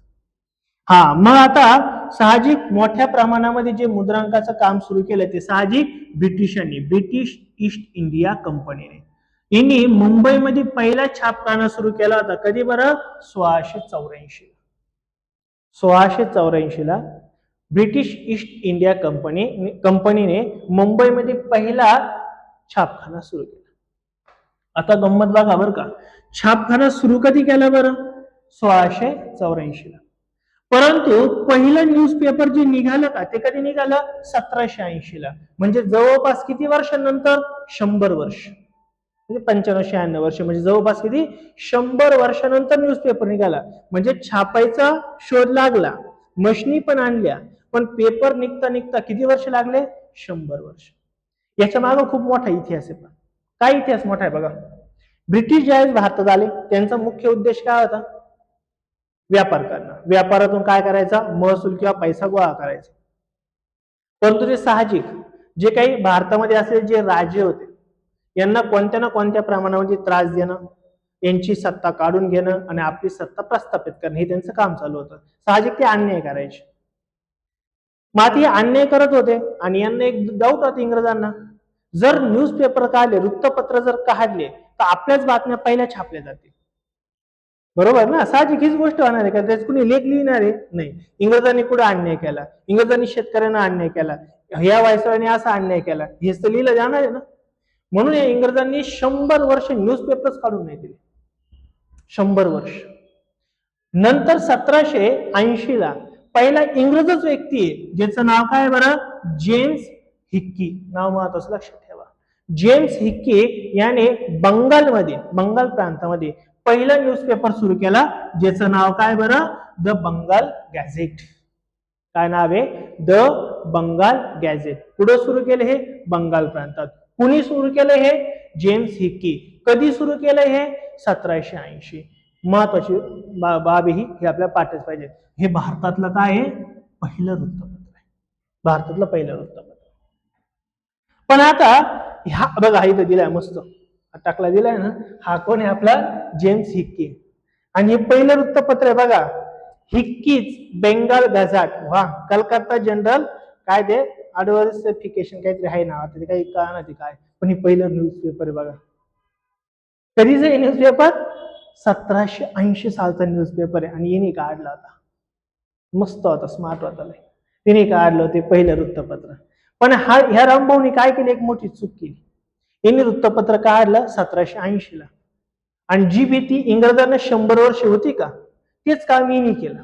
हा, मग आता साहजिक मोठ्या प्रमाणामध्ये जे मुद्रांकाचं काम सुरू केलं ते साहजिक ब्रिटिशांनी, ब्रिटिश ईस्ट इंडिया कंपनीने. यांनी मुंबईमध्ये पहिला छापखाना सुरू केला होता. कधी बरं? 1684. 1684 ला ब्रिटिश ईस्ट इंडिया कंपनीने मुंबईमध्ये पहिला छापखाना सुरू केला. आता गंमत बघा बरं का, छापखाना सुरू कधी केला बरं? 1684 ला. परंतु पहिलं न्यूजपेपर जे निघालं का ते कधी निघालं? 1780 ला. म्हणजे जवळपास किती वर्षांनंतर? 100 वर्ष. म्हणजे 95-96 वर्ष, म्हणजे जवळपास किती? 100 वर्षानंतर न्यूजपेपर निघाला. म्हणजे छापायचा शोध लागला, मशिनी पण आणल्या, पण पेपर निघता किती वर्ष लागले? 100 वर्ष. याच्या मागे खूप मोठा इतिहास आहे. काय इतिहास मोठा आहे बघा. ब्रिटिश ज्यावेळेस भारतात आले त्यांचा मुख्य उद्देश काय होता? व्यापार करणं. व्यापारातून काय करायचा? महसूल किंवा पैसा गोळा करायचा. परंतु ते साहजिक जे काही भारतामध्ये असलेले जे राजे होते यांना कोणत्या ना कोणत्या प्रमाणामध्ये त्रास देणं, यांची सत्ता काढून घेणं आणि आपली सत्ता प्रस्थापित करणं हे त्यांचं काम चालू होतं. साहजिक ते अन्याय करायचे. मग ते अन्याय करत होते आणि यांना एक डाऊट होता इंग्रजांना, जर न्यूजपेपर काढले, वृत्तपत्र जर काढले तर आपल्याच बातम्या पहिल्या छापल्या जातील. बरोबर ना? साहजिक हीच गोष्ट होणार आहे का त्याच कुणी लेख लिहिणार आहे? नाही. इंग्रजांनी कुठे अन्याय केला? इंग्रजांनी शेतकऱ्यांना अन्याय केला, ह्या व्हायसरॉयने असा अन्याय केला, हेच तर लिहिलं जाणार आहे ना. म्हणून या इंग्रजांनी 100 वर्ष न्यूजपेपर्स काढून नाही दिले. 100 वर्ष. नंतर 1780 ला पहिला इंग्रजच व्यक्ती आहे ज्याचं नाव काय बरं? James Hickey. नाव महत्वाचं, लक्षात ठेवा. जेम्स हिक्की याने बंगाल प्रांतामध्ये पहिला न्यूजपेपर सुरू केला, ज्याचं नाव काय बरं? The Bengal Gazette. काय नाव आहे? The Bengal Gazette. पुढे सुरू केले हे? बंगाल प्रांतात. कुणी सुरू केलं हे? James Hickey. कधी सुरू केलं हे? 1780. महत्वाची बाब ही आपल्याला पाठच पाहिजे. हे भारतातलं काय आहे? पहिलं वृत्तपत्र आहे. भारतातलं पहिलं वृत्तपत्र. पण आता ह्या बघा, इथं दिलाय मस्त टाकला दिलाय ना, हा कोण आहे? आपला जेम्स हिक्की. आणि हे पहिलं वृत्तपत्र आहे बघा, हिक्कीज बेंगाल गझाट. वा, कलकत्ता जनरल काय ते ॲडव्हर्सिफिकेशन काहीतरी आहे ना, आता ते काही कळणार ते काय, पण हे पहिलं न्यूजपेपर आहे बघा. कधीच हे न्यूजपेपर 1780 सालचा न्यूजपेपर आहे आणि यांनी काढला होता. मस्त होता, स्मार्ट होता लय. तिने काढलं ते पहिलं वृत्तपत्र. पण ह्या रामभाऊनी काय केली, एक मोठी चूक केली. यांनी वृत्तपत्र काढलं 1780 ला, आणि जी भीती इंग्रजांना 100 वर्ष होती का, तेच काम यांनी केलं.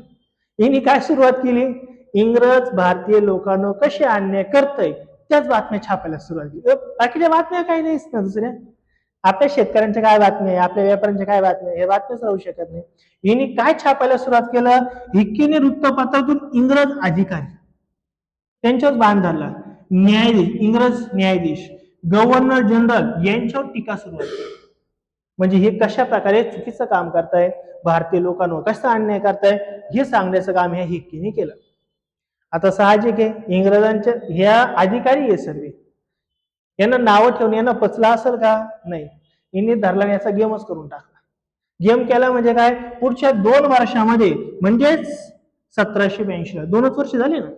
यांनी काय सुरुवात केली, इंग्रज भारतीय लोकांना कसे अन्याय करतय त्याच बातम्या छापायला सुरुवात केली. बाकीच्या बातम्या काही नाहीच ना दुसऱ्या. आपल्या शेतकऱ्यांच्या काय बातम्या, आपल्या व्यापाऱ्यांच्या काय बातम्या, हे बातम्याच राहू शकत नाही. यांनी काय छापायला सुरुवात केलं, हिक्कीने वृत्तपत्रातून इंग्रज अधिकारी त्यांच्यावर बाण धरला. न्यायाधीश, इंग्रज न्यायाधीश, गव्हर्नर जनरल यांच्यावर टीका सुरुवात केली. म्हणजे हे कशा प्रकारे चुकीचं काम करताय, भारतीय लोकांवर कसा अन्याय करताय, हे सांगण्याचं काम ह्या हिक्कीने केलं. आता साहजिक आहे, इंग्रजांच्या ह्या अधिकारी आहे सर्व, यांना नावं ठेवून यांना पचला असेल का, नाही. यांनी धरला याचा गेमच करून टाकला. गेम केला म्हणजे काय, पुढच्या 2 वर्षामध्ये म्हणजेच 1782 ला 2च वर्ष झाली ना,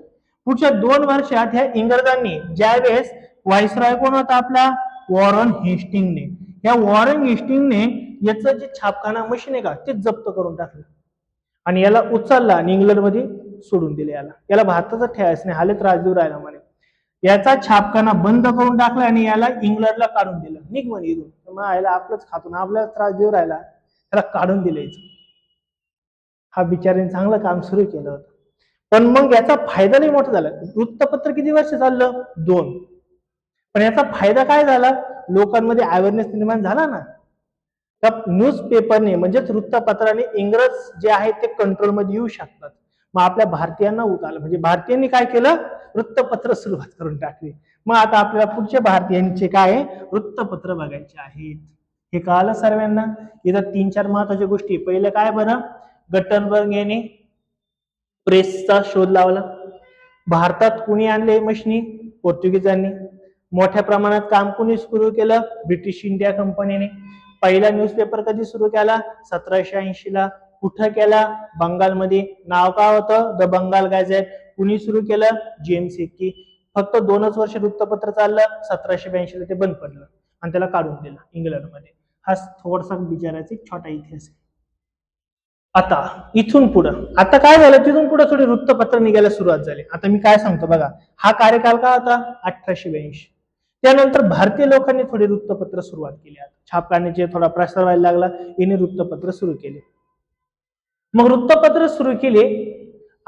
पुढच्या 2 वर्षात ह्या इंग्रजांनी, ज्यावेळेस व्हाईसरॉय कोण होता आपला, वॉरन हेस्टिंगने, या वॉरन हेस्टिंगने याचं जे छापखाना मशीन आहे का ते जप्त करून टाकलं आणि याला उचलला आणि इंग्लंडमध्ये सोडून दिले. याला भारताचा ठेवायचं नाही, हाले त्रास देऊ राहिला म्हणे. याचा छापखाना बंद करून टाकला आणि याला इंग्लंडला काढून दिलं, निघ म्हणे इथून, मग याला आपलंच खातून आपल्याला त्रास देऊ राहिला, त्याला काढून दिलं. हा बिचाऱ्याने चांगलं काम सुरू केलं होतं, पण मग याचा फायदा नाही मोठा झाला. वृत्तपत्र किती वर्ष चाललं, 2. पण याचा फायदा काय झाला, लोकांमध्ये अवेअरनेस निर्माण झाला ना. तर न्यूजपेपरने म्हणजेच वृत्तपत्राने इंग्रज जे आहेत ते कंट्रोलमध्ये येऊ शकतात. मग आपल्या भारतीयांना उतारलं, म्हणजे भारतीयांनी काय केलं, वृत्तपत्र सुरुवात करून टाकली. मग आता आपल्याला पुढच्या भारतीयांचे काय वृत्तपत्र बघायचे आहेत, हे कळालं सर्वांना. इथं 3-4 महत्वाच्या गोष्टी. पहिलं काय बरं, गटनबर्ग यांनी प्रेसचा शोध लावला. भारतात कुणी आणले मशिनी, पोर्तुगीजांनी. मोठ्या प्रमाणात काम कुणी सुरू केलं, ब्रिटिश इंडिया कंपनीने. पहिला न्यूजपेपर कधी सुरू केला, 1780 ला. कुठं केला, बंगालमध्ये. नाव काय होतं, द बंगाल गॅझेट. कुणी सुरू केलं, जेम्स हिक्की. फक्त 2च वर्ष वृत्तपत्र चाललं, 1782 ला ते बंद पडलं आणि त्याला काढून दिलं इंग्लंडमध्ये. हा थोडासा बिचारायचा एक छोटा इतिहास आहे. आता इथून पुढं आता काय झालं, तिथून पुढे थोडी वृत्तपत्र निघायला सुरुवात झाली. आता मी काय सांगतो बघा, हा कार्यकाल काय होता, 1882. त्यानंतर भारतीय लोकांनी थोडी वृत्तपत्र सुरुवात केली. छापखान्याचे थोडा प्रसार व्हायला लागला, यांनी वृत्तपत्र सुरू केले. मग वृत्तपत्र सुरू केले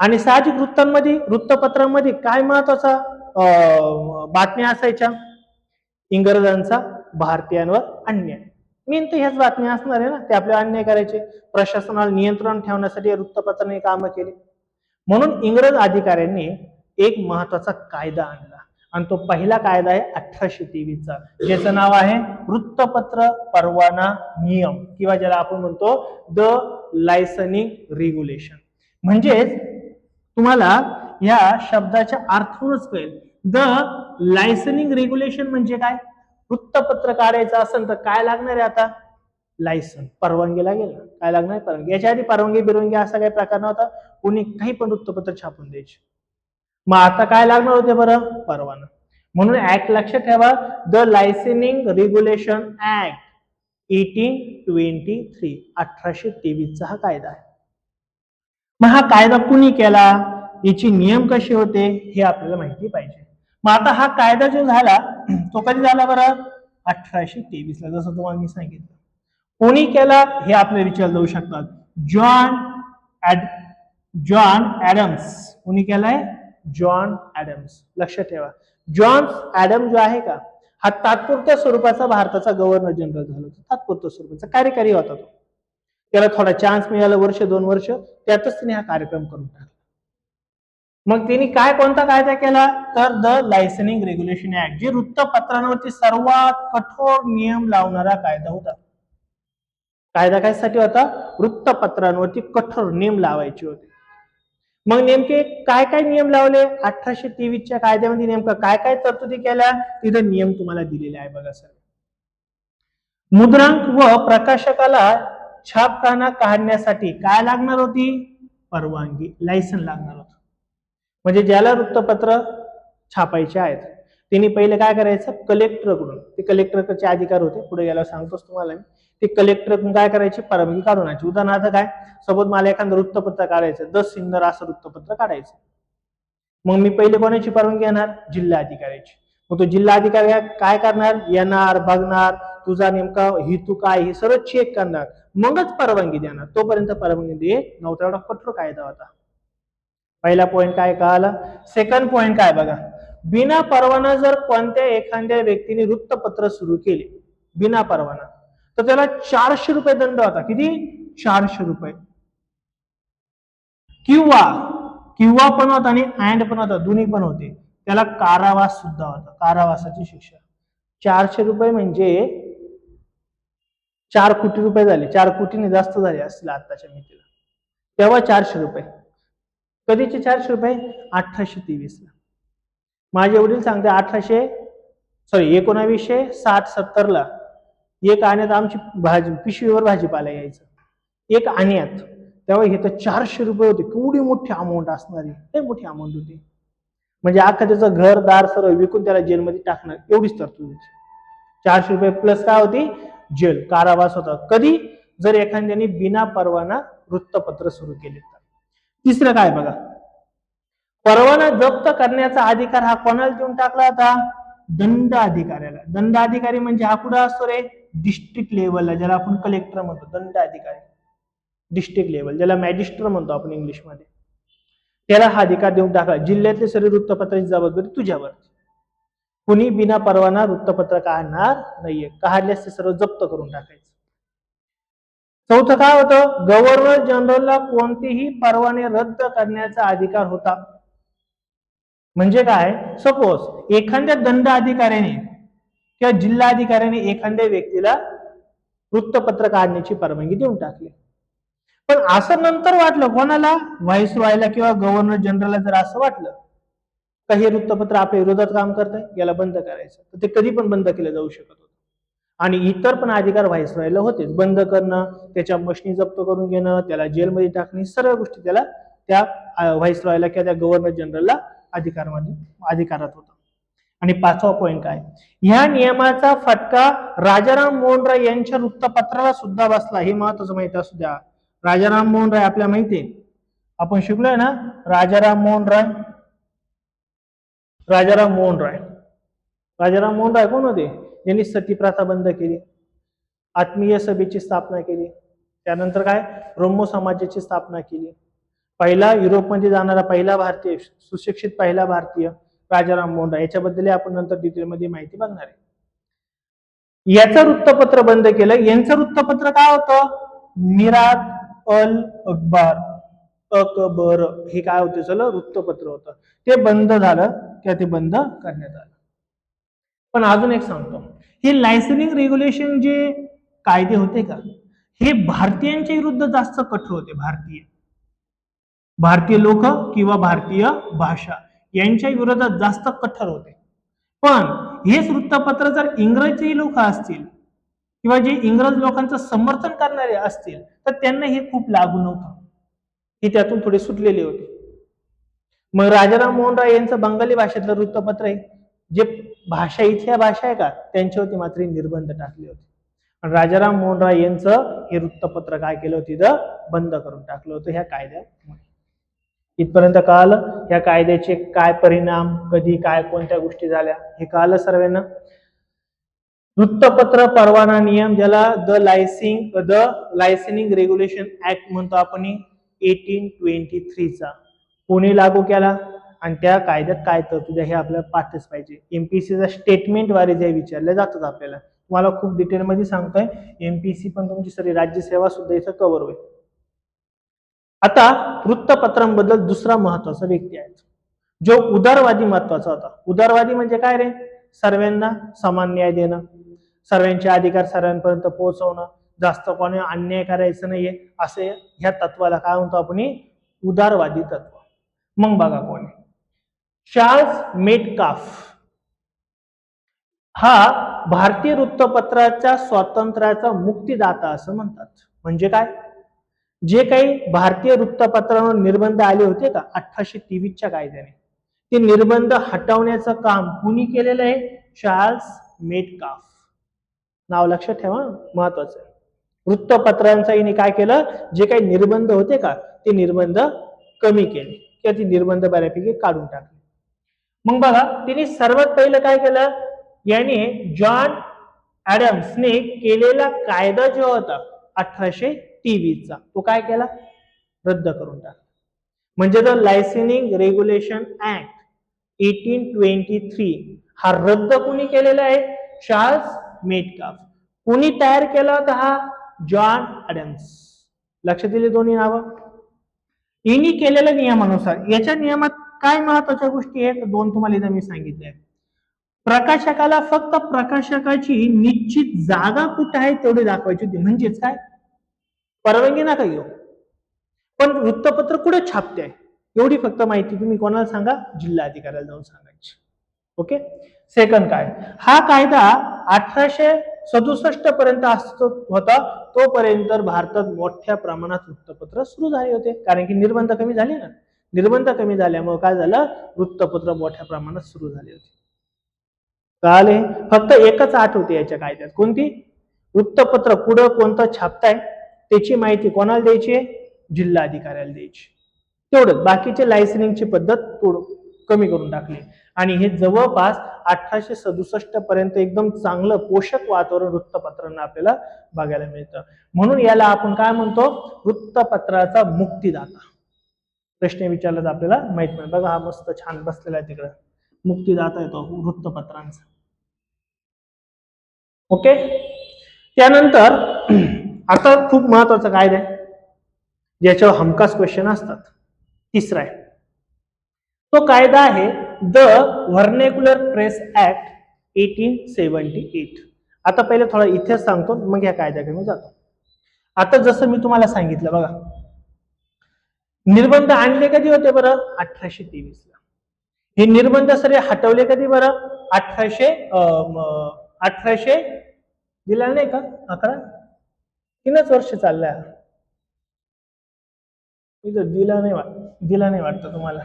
आणि साहजिक वृत्तपत्रांमध्ये काय महत्वाचा बातम्या असायच्या, इंग्रजांचा भारतीयांवर अन्याय. मेन तर ह्याच बातम्या असणार आहे ना, ते आपले अन्याय करायचे. प्रशासनाला नियंत्रण ठेवण्यासाठी वृत्तपत्रांनी काम केले. म्हणून इंग्रज अधिकाऱ्यांनी एक महत्वाचा कायदा आणला आणि तो पहिला कायदा आहे 1823 चा, ज्याचं नाव आहे वृत्तपत्र परवाना नियम, किंवा ज्याला आपण म्हणतो द लायसनिंग रेग्युलेशन. म्हणजेच तुम्हाला या शब्दाच्या अर्थानच कळेल. द लायसनिंग रेग्युलेशन म्हणजे काय, वृत्तपत्र काढायचं असेल तर काय लागणार आहे, आता लायसन, परवानगी लागेल ना. काय लागणार, परवानगी. याच्या आधी परवानगी असा काही प्रकार नव्हता, कोणी काही पण वृत्तपत्र छापून द्यायचे. मग आता काय लागणार होते बरं, परवाना. म्हणून ऍक्ट लक्षात ठेवा, द लायसनिंग रेग्युलेशन ऍक्ट 1823, 1823 चा हा कायदा आहे. मग हा कायदा कुणी केला, याचे नियम कसे होते, हे आपल्याला माहिती पाहिजे. मग आता हा कायदा जो झाला तो कधी झाला बरं, 1823 ला, जसं तुम्हाला मी सांगितलं. कोणी केला हे आपल्याला विचारलं जाऊ शकतात. जॉन ऍडम्स. कोणी केलाय, जॉन ऍडम्स. लक्षात ठेवा, जॉन ऍडम जो आहे का, हा तात्पुरत्या स्वरूपाचा भारताचा गव्हर्नर जनरल झाला. तात्पुरत्या स्वरूपाचा कार्यकारी होता तो. त्याला थोडा चान्स मिळाला, 1-2 वर्ष, त्यातच तिने हा कार्यक्रम करून टाकला. मग त्यांनी काय कोणता कायदा केला, तर द लायसनिंग रेग्युलेशन ऍक्ट, जे वृत्तपत्रांवरती सर्वात कठोर नियम लावणारा कायदा होता. कायदा कशासाठी होता, वृत्तपत्रांवरती कठोर नियम लावायचे होते. मग नेमके काय काय नियम लावले 1823 च्या कायद्यामध्ये, नेमकं काय काय तरतुदी केल्या, तिथे नियम तुम्हाला दिलेले आहे बघा सर. मुद्रांक व प्रकाशकाला छापखाना काढण्यासाठी काय लागणार होती? परवानगी, लायसन लागणार होतं. म्हणजे ज्याला वृत्तपत्र छापायचे आहेत त्यांनी पहिले काय करायचं? कलेक्टरकडून, ते कलेक्टरचे अधिकार होते, पुढे गेल्यावर सांगतोच तुम्हाला मी, ते कलेक्टरकडून काय करायचे? परवानगी काढून आणायची. उदाहरणार्थ काय, सोबत मला एखादं वृत्तपत्र काढायचं, द सिन्नर असं वृत्तपत्र काढायचं, मग मी पहिले कोणाची परवानगी घेणार? जिल्हाधिकाऱ्याची. मग तो जिल्हाधिकारी काय करणार? येणार, बघणार, तुझा नेमका हेतू काय हे सर्व चेक करणार, मगच परवानगी देणार. तोपर्यंत परवानगी देत नव्हता. एवढा कठोर कायदा होता. पहिला पॉइंट काय कळाला. सेकंड पॉइंट काय बघा, बिना परवाना जर कोणत्या एखाद्या व्यक्तीने वृत्तपत्र सुरू केले बिना परवाना, तर त्याला 400 रुपये दंड होता. किती? 400 रुपये. किंवा किंवा पण होता आणि अँड पण होता, दोन्ही पण होते. त्याला कारावास सुद्धा होता, कारावासाची शिक्षा. 400 रुपये म्हणजे 4 कोटी रुपये झाले. 4 कोटीने जास्त झाले असतील आताच्या मितीला. तेव्हा 400 रुपये. कधीचे 400 रुपये? 1823 ला. माझे वडील सांगते 1960-70 ला एक आण्यात आमची भाजी, पिशवीवर भाजीपाला यायचं एक आण्यात, तेव्हा हे तर 400 रुपये होते. केवढी मोठी अमाऊंट असणारी, लय मोठी अमाऊंट होती. म्हणजे अख्खा त्याचं घरदार सर्व विकून त्याला जेलमध्ये टाकणार, एवढीच तरतूद होती. 400 रुपये प्लस काय होती? जेल, कारावास होता. कधी? जर एखाद्याने बिना परवाना वृत्तपत्र सुरू केले तर. तिसरं काय बघा, परवाना जप्त करण्याचा अधिकार हा कोणाला देऊन टाकला होता? दंड अधिकाऱ्याला. दंड अधिकारी म्हणजे हा कुठं असतो रे? डिस्ट्रिक्ट लेवलला, ज्याला आपण कलेक्टर म्हणतो. दंड अधिकारी डिस्ट्रिक्ट लेवल, ज्याला मॅजिस्ट्रेट म्हणतो आपण इंग्लिशमध्ये, त्याला हा अधिकार देऊन टाकला. जिल्ह्यातले सर्व वृत्तपत्राची जबाबदारी तुझ्यावर. कुणी बिना परवाना वृत्तपत्र काढणार नाहीये, काढल्यास ते सर्व जप्त करून टाकायचं. चौथं काय होतं? गव्हर्नर जनरलला कोणतेही परवाने रद्द करण्याचा अधिकार होता. म्हणजे काय? सपोज एखाद्या दंड अधिकाऱ्याने किंवा जिल्हाधिकाऱ्याने एखाद्या व्यक्तीला वृत्तपत्र काढण्याची परवानगी देऊन टाकली, पण असं नंतर वाटलं कोणाला? व्हाईसरॉयला किंवा गव्हर्नर जनरलला जर असं वाटलं का हे वृत्तपत्र आपल्या विरोधात काम करतंय, याला बंद करायचं, तर ते कधी पण बंद केलं जाऊ शकत होतं. आणि इतर पण अधिकार व्हाईसरॉयला होतेच. बंद करणं, त्याच्या मशिनी जप्त करून घेणं, त्याला जेलमध्ये टाकणे, सर्व गोष्टी त्याला त्या व्हाईसरॉयला किंवा त्या गव्हर्नर जनरलला अधिकारात होता. आणि पाचवा पॉइंट काय, ह्या नियमाचा फटका राजाराम मोहन राय यांच्या वृत्तपत्राला सुद्धा बसला. हे महत्वाचं माहिती असू द्या. राजाराम मोहन राय आपल्या माहिती आहे, आपण शिकलोय ना. राजाराम मोहन राय कोण होते? यांनी सती प्रथा बंद केली, आत्मीय सभेची स्थापना केली, त्यानंतर काय ब्रह्मो समाजाची स्थापना केली. पहिला युरोपमध्ये जाणारा पहिला भारतीय, सुशिक्षित पहिला भारतीय राजाराम मोहन राय. याच्याबद्दल आपण नंतर डिटेलमध्ये माहिती बघणार आहे. याचं वृत्तपत्र बंद केलं. यांचं वृत्तपत्र काय होतं? मिरात अल अकबर हे काय होते? चला वृत्तपत्र होतं, ते बंद झालं किंवा ते बंद करण्यात आलं. पण अजून एक सांगतो, हे लायसनिंग रेग्युलेशन जे कायदे होते का, हे भारतीयांच्या विरुद्ध जास्त कठोर होते. भारतीय लोक किंवा भारतीय भाषा यांच्या विरोधात जास्त कठोर होते. पण हेच वृत्तपत्र जर इंग्रजी लोक असतील किंवा जे इंग्रज लोकांचं समर्थन करणारे असतील तर त्यांना हे खूप लागू नव्हतं, हे त्यातून थोडे सुटलेले होते. मग राजाराम मोहन राय यांचं बंगाली भाषेतलं वृत्तपत्र आहे, जे भाषा इथल्या भाषा आहे का त्यांच्यावरती मात्र निर्बंध टाकले होते. राजाराम मोहन राय यांचं हे वृत्तपत्र काय केलं होतं? बंद करून टाकलं होतं ह्या कायद्यामुळे. इथपर्यंत कळालं या कायद्याचे काय परिणाम, कधी काय कोणत्या गोष्टी झाल्या हे कळालं सर्वांना. वृत्तपत्र परवाना नियम, ज्याला द लायसनिंग रेग्युलेशन ऍक्ट म्हणतो आपण, 1823 चा कोणी लागू केला आणि त्या कायद्यात काय तरतुदी हे आपल्याला पाठच पाहिजे. एमपीसीचा स्टेटमेंट वारे जे विचारले जातात आपल्याला, तुम्हाला खूप डिटेल मध्ये सांगतोय. एमपीसी पण तुमची सगळी राज्यसेवा सुद्धा इथं कव्हर होईल. आता वृत्तपत्रांबद्दल दुसरा महत्वाचा व्यक्ती आहे जो उदारवादी महत्वाचा होता. उदारवादी म्हणजे काय रे? सर्वांना समान न्याय देणं, सर्वांचे अधिकार सर्वांपर्यंत पोहोचवणं, जास्त कोणी अन्याय करायचं नाहीये, असे ह्या तत्वाला काय म्हणतो आपण? उदारवादी तत्व. मग बघा कोणी, चार्ल्स मेटकाफ हा भारतीय वृत्तपत्राच्या स्वातंत्र्याचा मुक्तिदाता असं म्हणतात. म्हणजे काय, जे काही भारतीय वृत्तपत्रांवर निर्बंध आले होते का 1823च्या कायद्याने, ते निर्बंध हटवण्याचं काम कुणी केलेलं आहे, चार्ल्स मेटकाफ. नाव लक्षात ठेवा, महत्वाचं आहे. वृत्तपत्रांचा हिने काय केलं, जे काही निर्बंध होते का ते निर्बंध कमी केले किंवा ते निर्बंध बऱ्यापैकी काढून टाकले. मग बघा तिने सर्वात पहिलं काय केलं, याने जॉन ऍडम्सने केलेला कायदा जो होता 1823चा तो काय केला, रद्द करून टाकला. म्हणजे द लायसनिंग रेग्युलेशन ऍक्ट 1823 हा रद्द कुणी केलेला आहे, चार्ल्स मेटकाफ. कुणी तयार केला होता हा, जॉन ऍडम्स. लक्षात दिले दोन्ही नावं. यांनी केलेल्या नियमानुसार, याच्या नियमात काय महत्वाच्या गोष्टी आहेत, दोन तुम्हाला इथं मी सांगितले. प्रकाशकाला फक्त प्रकाशकाची निश्चित जागा कुठे आहे तेवढी दाखवायची होती. म्हणजेच काय, परवानगी नका घेऊ, पण वृत्तपत्र कुठे छापते आहे एवढी फक्त माहिती तुम्ही कोणाला सांगा, जिल्हाधिकाऱ्याला जाऊन सांगायची. ओके. सेकंड काय, हा कायदा 1867 पर्यंत अस्तित्वात होता, तोपर्यंत भारतात मोठ्या प्रमाणात वृत्तपत्र सुरू झाले होते, कारण की निर्बंध कमी झाले ना. निर्बंध कमी झाल्यामुळे काय झालं, वृत्तपत्र मोठ्या प्रमाणात सुरू झाले होते. कळाले. फक्त एकच अट होती याच्या कायद्यात, कोणती, वृत्तपत्र पुढं कोणतं छापताय त्याची माहिती कोणाला द्यायची, जिल्हाधिकाऱ्याला द्यायची. तेवढंच, बाकीचे लायसनिंगची पद्धत कमी करून टाकली. आणि हे जवळपास 1867 पर्यंत एकदम चांगलं पोषक वातावरण वृत्तपत्रांना आपल्याला बघायला मिळतं. म्हणून याला आपण काय म्हणतो, वृत्तपत्राचा मुक्तिदाता. प्रश्न विचारला तर आपल्याला माहित नाही. बघा हा मस्त छान बसलेला आहे तिकडं, मुक्तिदाता येतो वृत्तपत्रांचा. ओके. त्यानंतर आता खूप महत्वाचा कायदा आहे ज्याच्यावर हमखास क्वेश्चन असतात, तिसरा आहे. तो कायदा आहे द व्हर्नेक्युलर प्रेस ऍक्ट 1878. आता पहिले थोडा इतिहास सांगतो, मग या कायद्याकडे मी जातो. आता जसं मी तुम्हाला सांगितलं बघा, निर्बंध आणले कधी होते बरं, 1823 ला. हे निर्बंध सगळे हटवले कधी बरं, 1800 दिला नाही का, 3 वर्ष चाललंय, दिला नाही वाटतं तुम्हाला.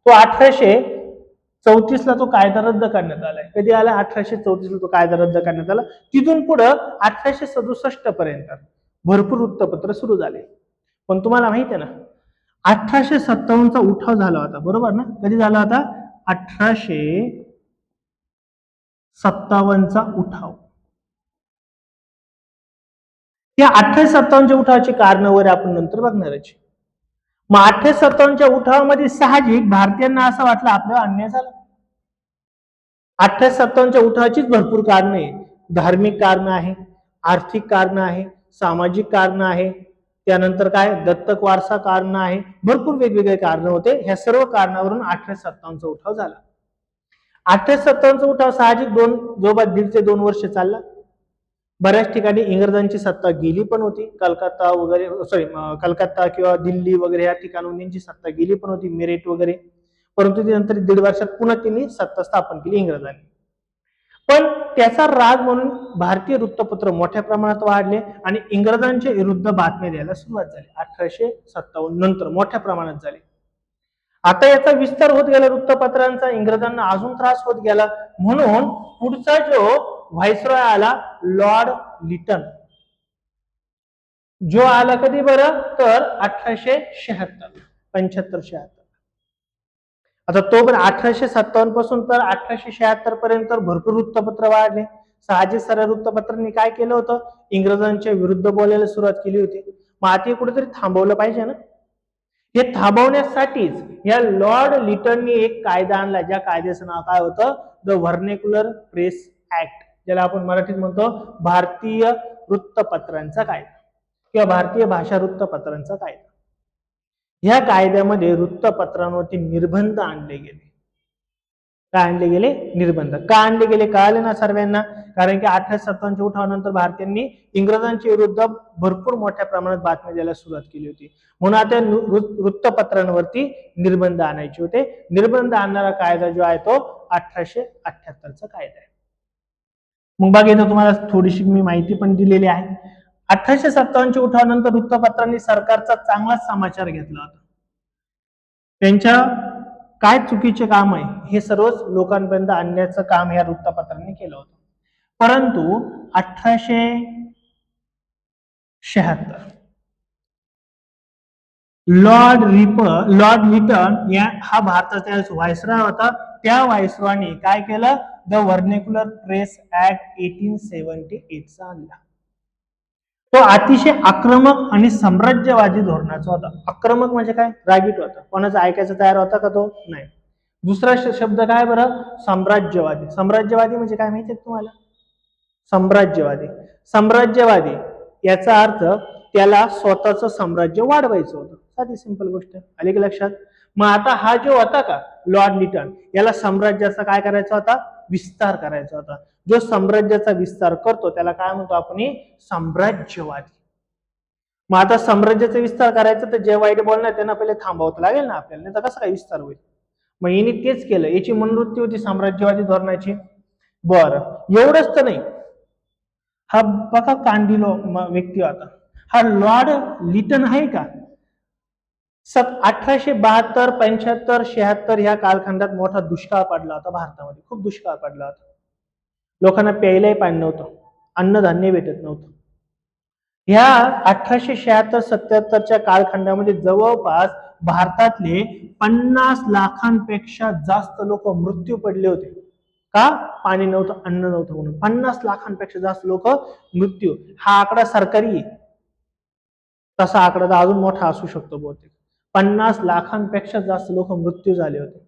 तो 1834 ला तो कायदा रद्द करण्यात आलाय. कधी आला, 1834 ला तो कायदा रद्द करण्यात आला. तिथून पुढं 1867 पर्यंत भरपूर वृत्तपत्र सुरू झाले. पण तुम्हाला माहिती आहे ना, 1857चा उठाव झाला होता, बरोबर ना. कधी झाला होता, 1857चा उठाव. या 1857च्या उठावाची कारण वगैरे आपण नंतर बघणारच. मग 1857च्या उठावामध्ये साहजिक भारतीयांना असं वाटलं आपल्याला अन्याय झाला. 1857च्या उठावाचीच भरपूर कारण आहे, धार्मिक कारण आहे, आर्थिक कारण आहे, सामाजिक कारण आहे, त्यानंतर काय दत्तक वारसा कारण आहे, भरपूर वेगवेगळे कारण होते. ह्या सर्व कारणावरून 1857चा उठाव झाला. 1857चा उठाव साहजिक जवळपास 1.5 ते 2 वर्ष चालला. बऱ्याच ठिकाणी इंग्रजांची सत्ता गेली पण होती, कलकत्ता वगैरे, कलकत्ता किंवा दिल्ली वगैरे या ठिकाणून त्यांची सत्ता गेली पण होती, मेरठ वगैरे. परंतु नंतर 1.5 वर्षात पुन्हा त्यांनी सत्ता स्थापन केली इंग्रजांनी. पण त्याचा राग म्हणून भारतीय वृत्तपत्र मोठ्या प्रमाणात वाढले आणि इंग्रजांच्या विरुद्ध बातम्या द्यायला सुरुवात झाली. 1857 नंतर मोठ्या प्रमाणात झाली. आता याचा विस्तार होत गेला वृत्तपत्रांचा, इंग्रजांना अजून त्रास होत गेला. म्हणून पुढचा जो व्हायसरॉय आला, लॉर्ड लिटन, जो आला कधी बरं, तर 1876. आता तो पण 1857 पासून तर 1876 पर्यंत भरपूर वृत्तपत्र वाढले. साहजिक सर्व वृत्तपत्रांनी काय केलं होतं, इंग्रजांच्या विरुद्ध बोलायला सुरुवात केली होती. मग आता कुठेतरी थांबवलं पाहिजे ना. हे थांबवण्यासाठीच या लॉर्ड लिटननी एक कायदा आणला, ज्या कायद्याचं नाव काय होतं, द व्हर्नेक्युलर प्रेस ऍक्ट, ज्याला आपण मराठीत म्हणतो भारतीय वृत्तपत्रांचा कायदा किंवा भारतीय भाषा वृत्तपत्रांचा कायदा. ह्या कायद्यामध्ये वृत्तपत्रांवरती निर्बंध आणले गेले. काय आणले गेले, निर्बंध. का आणले गेले कळाले ना सर्वांना. कारण की 1857च्या उठावानंतर भारतीयांनी इंग्रजांच्या विरुद्ध भरपूर मोठ्या प्रमाणात बातम्या द्यायला सुरुवात केली होती. म्हणून आता वृत्तपत्रांवरती निर्बंध आणायचे होते. निर्बंध आणणारा कायदा जो आहे तो 1878चा कायदा आहे. मग बघा इथं तुम्हाला थोडीशी मी माहिती पण दिलेली आहे. 1857च्या उठावानंतर वृत्तपत्रांनी सरकारचा चांगलाच समाचार घेतला होता. त्यांच्या काय चुकीचे काम आहे हे सर्वच लोकांपर्यंत आणण्याचं काम या वृत्तपत्रांनी केलं होतं. परंतु 1876 लॉर्ड लिटन हा भारताचा व्हायसरॉय होता. त्या व्हायसरॉयने काय केलं, द व्हर्नेक्युलर प्रेस ऍक्ट 1878 आणला. तो अतिशय आक्रमक आणि साम्राज्यवादी धोरणाचा होता. आक्रमक म्हणजे काय, रागीट होता, कोणाचं ऐकायचं तयार होता का तो, नाही. दुसरा शब्द काय बरं, साम्राज्यवादी. साम्राज्यवादी म्हणजे काय माहितीये तुम्हाला, साम्राज्यवादी याचा अर्थ त्याला स्वतःचं साम्राज्य वाढवायचं होतं. साधी सिंपल गोष्ट आली की लक्षात. मग आता हा जो होता का लॉर्ड लिटन, याला साम्राज्याचा काय करायचा होता, विस्तार करायचा होता. जो साम्राज्याचा विस्तार करतो त्याला काय म्हणतो आपण, साम्राज्यवादी. मग आता साम्राज्याचा विस्तार करायचा तर जे वाईट बोलणार त्यांना पहिले थांबवता लागेल ना आपल्याला, नाही तर कसं काय विस्तार होईल. मग हिने तेच केलं, याची मनोवृत्ती होती साम्राज्यवादी धोरणाची. बरं, एवढंच तर नाही, हा बघा कांडिलो व्यक्ती होता, हा लॉर्ड लिटन आहे का, 1872, 75, 76 ह्या कालखंडात मोठा दुष्काळ पडला होता भारतामध्ये. खूप दुष्काळ पडला होता. लोकांना प्यायलाही पाणी नव्हतं, अन्नधान्य भेटत नव्हतं. ह्या 1876-77च्या कालखंडामध्ये जवळपास भारतातले 50 लाखांपेक्षा जास्त लोक मृत्यू पडले होते. का, पाणी नव्हतं, अन्न नव्हतं म्हणून. 50 लाखांपेक्षा जास्त लोक मृत्यू. हा आकडा सरकारी आहे, तसा आकडा तर अजून मोठा असू शकतो बहुतेक. 50 लाखांपेक्षा जास्त लोक मृत्यू झाले होते.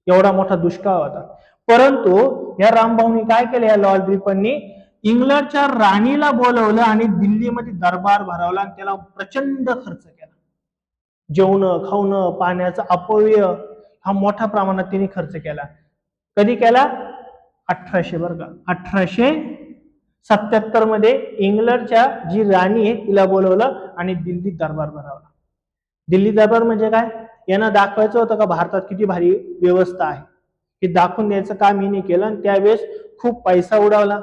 एवढा मोठा दुष्काळ होता. परंतु या रामभाऊनी काय केलं, या लॉर्ड लिटननी इंग्लंडच्या राणीला बोलवलं आणि दिल्लीमध्ये दरबार भरवला आणि त्याला प्रचंड खर्च केला. जेवण खावणं पाण्याचा अपव्यय हा मोठ्या प्रमाणात त्यांनी खर्च केला. कधी केला, 1877 मध्ये इंग्लंडच्या जी राणी आहे तिला बोलवलं आणि दिल्ली दरबार भरवला. दिल्ली दरबार म्हणजे काय, यांना दाखवायचं होतं का भारतात किती भारी व्यवस्था आहे, हे दाखवून द्यायचं काम हिने केलं. आणि त्यावेळेस खूप पैसा उडवला,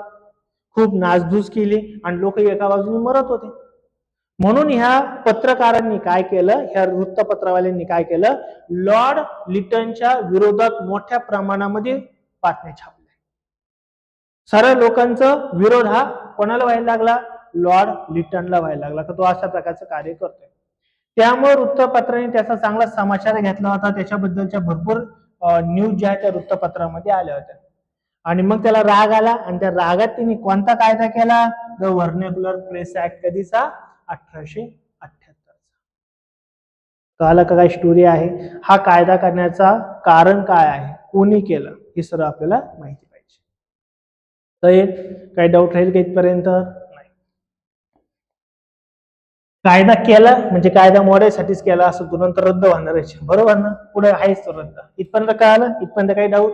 खूप नासधूस केली आणि लोक एका बाजूने मरत होते. म्हणून ह्या पत्रकारांनी काय केलं, ह्या वृत्तपत्रवाल्यांनी काय केलं, लॉर्ड लिटनच्या विरोधात मोठ्या प्रमाणामध्ये बातम्या छापल्या. सर्व लोकांचा विरोध हा कोणाला व्हायला लागला, लॉर्ड लिटनला व्हायला लागला, तर तो अशा प्रकारचं कार्य करतोय. त्यामुळे वृत्तपत्रांनी त्याचा चांगला समाचार घेतला होता. त्याच्याबद्दलच्या भरपूर न्यूज ज्या त्या वृत्तपत्रामध्ये आल्या होत्या. आणि मग त्याला राग आला आणि त्या रागात त्यांनी कोणता कायदा केला, द व्हर्नेक्युलर प्रेस ऍक्ट. कधीचा, 1878. कळालं का काय स्टोरी आहे. हा कायदा करण्याचा कारण काय आहे, कोणी केलं, हे सर्व आपल्याला माहिती पाहिजे. तर काही डाऊट राहील का इथपर्यंत, नाही. कायदा केला म्हणजे कायदा मोडायसाठीच केला असं तो नंतर रद्द होणार आहे, बरोबर ना, पुढे आहेच तो रद्द. इथपर्यंत कळालं, इथपर्यंत काही डाऊट.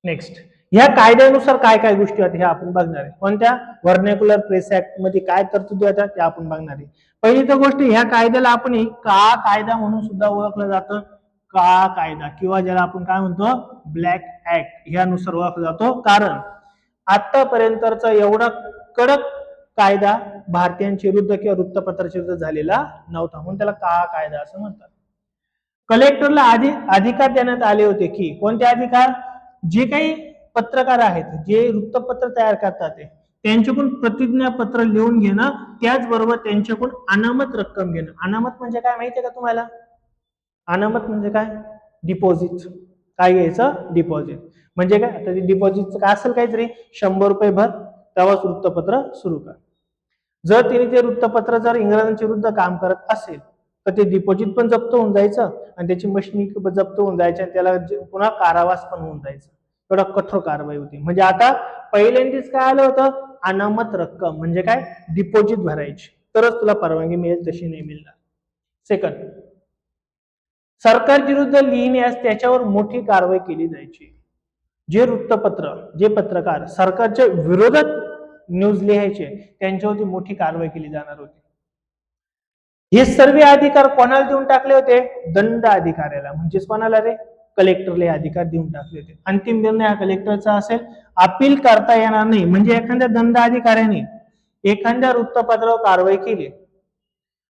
नेक्स्ट, या कायद्यानुसार काय काय गोष्टी होत्या हे आपण बघणार आहे. कोणत्या, व्हर्नेक्युलर प्रेस ऍक्ट मध्ये काय तरतुदी होत्या त्या आपण बघणार आहे. पहिली तर गोष्ट, ह्या कायद्याला आपण काळा कायदा म्हणून सुद्धा ओळखलं जातं. काळा कायदा किंवा ज्याला आपण काय म्हणतो, ब्लॅक ऍक्ट, ह्यानुसार ओळखला जातो. कारण आतापर्यंतचा एवढा कडक कायदा भारतीयांच्या विरुद्ध किंवा वृत्तपत्राच्या विरुद्ध झालेला नव्हता, म्हणून त्याला काळा कायदा असं म्हणतात. कलेक्टरला अधिकार देण्यात आले होते की, कोणते अधिकार, जे काही पत्रकार आहेत, जे वृत्तपत्र तयार करतात त्यांच्याकडून प्रतिज्ञापत्र लिहून घेणं, त्याचबरोबर त्यांच्याकडून अनामत रक्कम घेणं. अनामत म्हणजे काय माहितीये का तुम्हाला, अनामत म्हणजे काय, डिपॉझिट. काय घ्यायचं, डिपॉझिट. म्हणजे काय, आता डिपॉझिटचं काय असेल काहीतरी, 100 रुपये भर, तेव्हाच वृत्तपत्र सुरू कर. जर तिने ते वृत्तपत्र जर इंग्रजांच्या विरुद्ध काम करत असेल तर ते डिपॉझिट पण जप्त होऊन जायचं आणि त्याची मशिनी जप्त होऊन जायची आणि त्याला पुन्हा कारावास पण होऊन जायचं. एवढा कठोर कारवाई होती. म्हणजे आता पहिल्यांदाच काय आलं होतं, अनामत रक्कम म्हणजे काय, डिपॉझिट भरायची तरच तुला परवानगी मिळेल, तशी नाही मिळणार. सेकंड, सरकारच्या विरुद्ध लिहिण्यास त्याच्यावर मोठी कारवाई केली जायची. जे वृत्तपत्र, जे पत्रकार सरकारच्या विरोधात न्यूज लिहायचे त्यांच्यावरती मोठी कारवाई केली जाणार होती. हे सर्व अधिकार कोणाला देऊन टाकले होते, दंड अधिकाऱ्याला. म्हणजेच कोणाला रे, कलेक्टरला अधिकार देऊन टाकले होते. अंतिम निर्णय हा कलेक्टरचा असेल, अपील करता येणार नाही. म्हणजे एखाद्या दंड अधिकाऱ्याने एखाद्या वृत्तपत्रावर कारवाई केली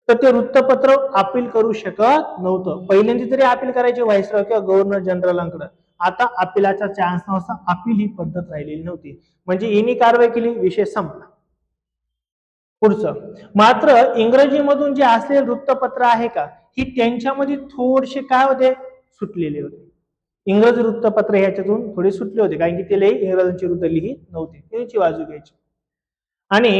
तर ते वृत्तपत्र अपील करू शकत नव्हतं. पहिल्यांदा तरी अपील करायचे व्हायसरॉय किंवा गव्हर्नर जनरलांकडे. आता अपिलाचा चान्स नव्हता. अपील ही पद्धत राहिलेली नव्हती. म्हणजे यांनी कारवाई केली, विषय संपला. पुढचं, मात्र इंग्रजीमधून जे असलेले वृत्तपत्र आहे का, ही त्यांच्यामध्ये थोडेसे काय होते, सुटलेले होते. इंग्रजी वृत्तपत्र ह्याच्यातून थोडे सुटले होते, कारण की ते इंग्रजांची वृत्त लिहित नव्हते, त्यांची बाजू घ्यायची. आणि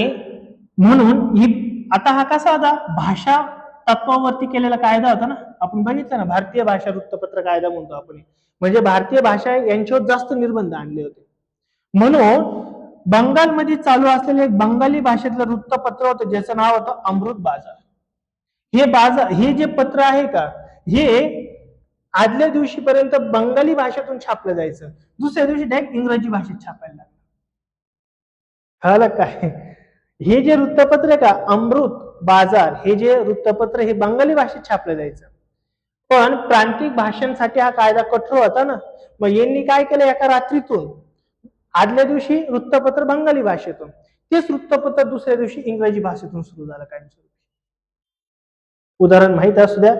म्हणून ही आता हा कसा होता, भाषा तत्वावरती केलेला कायदा होता ना. आपण बघितलं ना, भारतीय भाषा वृत्तपत्र कायदा म्हणतो आपण. म्हणजे भारतीय भाषा यांच्यावर जास्त निर्बंध आणले होते. म्हणून बंगालमध्ये चालू असलेले एक बंगाली भाषेतलं वृत्तपत्र होतं, ज्याचं नाव होतं अमृत बाजार. हे जे पत्र आहे का, हे आदल्या दिवशीपर्यंत बंगाली भाषेतून छापलं जायचं, दुसऱ्या दिवशी डायरेक्ट इंग्रजी भाषेत छापायला लागलं. कळलं काय? हे जे वृत्तपत्र आहे का, अमृत बाजार, हे जे वृत्तपत्र हे बंगाली भाषेत छापलं जायचं. पण प्रांतिक भाषांसाठी हा कायदा कठोर होता ना. मग यांनी काय केलं, एका रात्रीतून आदल्या दिवशी वृत्तपत्र बंगाली भाषेतून, तेच वृत्तपत्र दुसऱ्या दिवशी इंग्रजी भाषेतून सुरू झालं. काय उदाहरण माहित असू द्या,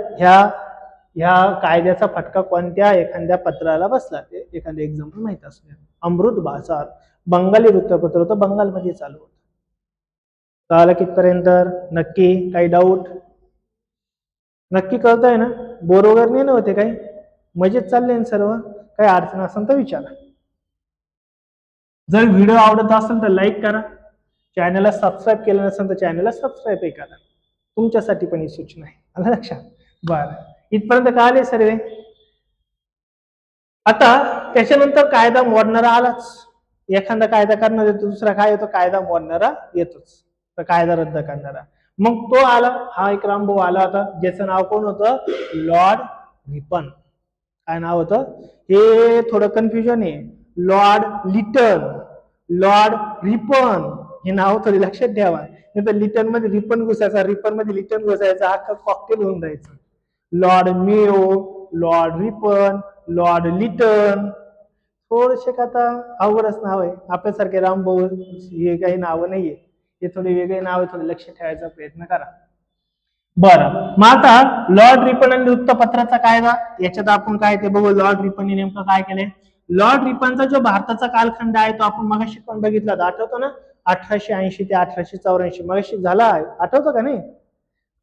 ह्या कायद्याचा फटका कोणत्या एखाद्या पत्राला बसला, ते एखादं एक्झाम्पल माहित असू द्या. अमृत बाजार बंगाली वृत्तपत्र होतं, बंगालमध्ये चालू होतं. कळालं कितपर्यंत? नक्की काही डाऊट? नक्की कळतंय ना? बोर वगैरे नाही ना होते काही? मजेत चालले ना सर्व? काही अडचण असेल तर विचारा. जर व्हिडिओ आवडत असेल तर लाईक करा, चॅनलला सबस्क्राईब केलं नसेल तर चॅनलला सबस्क्राईब करा. तुमच्यासाठी पण ही सूचना आहे, आलं लक्षात? बरं, इथपर्यंत कळाले सर्व. आता त्याच्यानंतर कायदा मोडणारा आलाच. एखादा कायदा करणार येतो, दुसरा काय येतो, कायदा मोडणारा येतोच, तर कायदा रद्द करणारा. मग तो आला, हा एक रामभाऊ आला होता, ज्याचं नाव कोण होतं, लॉर्ड रिपन. काय नाव होतं? हे थोडं कन्फ्युजन आहे. लॉर्ड लिटन, लॉर्ड रिपन, हे नाव थोडी लक्षात ठेवा. नाही तर लिटन मध्ये रिपन घुसायचा, रिपन मध्ये लिटन घुसायचा, हा कॉकटेल होऊन जायचं. Lord Mayo, Lord Ripon, Lord Lytton, थोडेसे आता अवघडच नाव आहे. आपल्यासारखे रामभाऊ हे काही नावं नाहीये, हे थोडे वेगळे नाव आहे, थोडे लक्ष ठेवायचा प्रयत्न करा. बरं, मग आता लॉर्ड रिपन आणि वृत्तपत्राचा कायदा, याच्यात आपण काय ते बघू. लॉर्ड रिपनने नेमकं काय केलंय? लॉर्ड रिपनचा जो भारताचा कालखंड आहे तो आपण मगाशी पण बघितला, आठवतो ना? 1880 ते 1884 मगाशी झाला, आठवतो का नाही?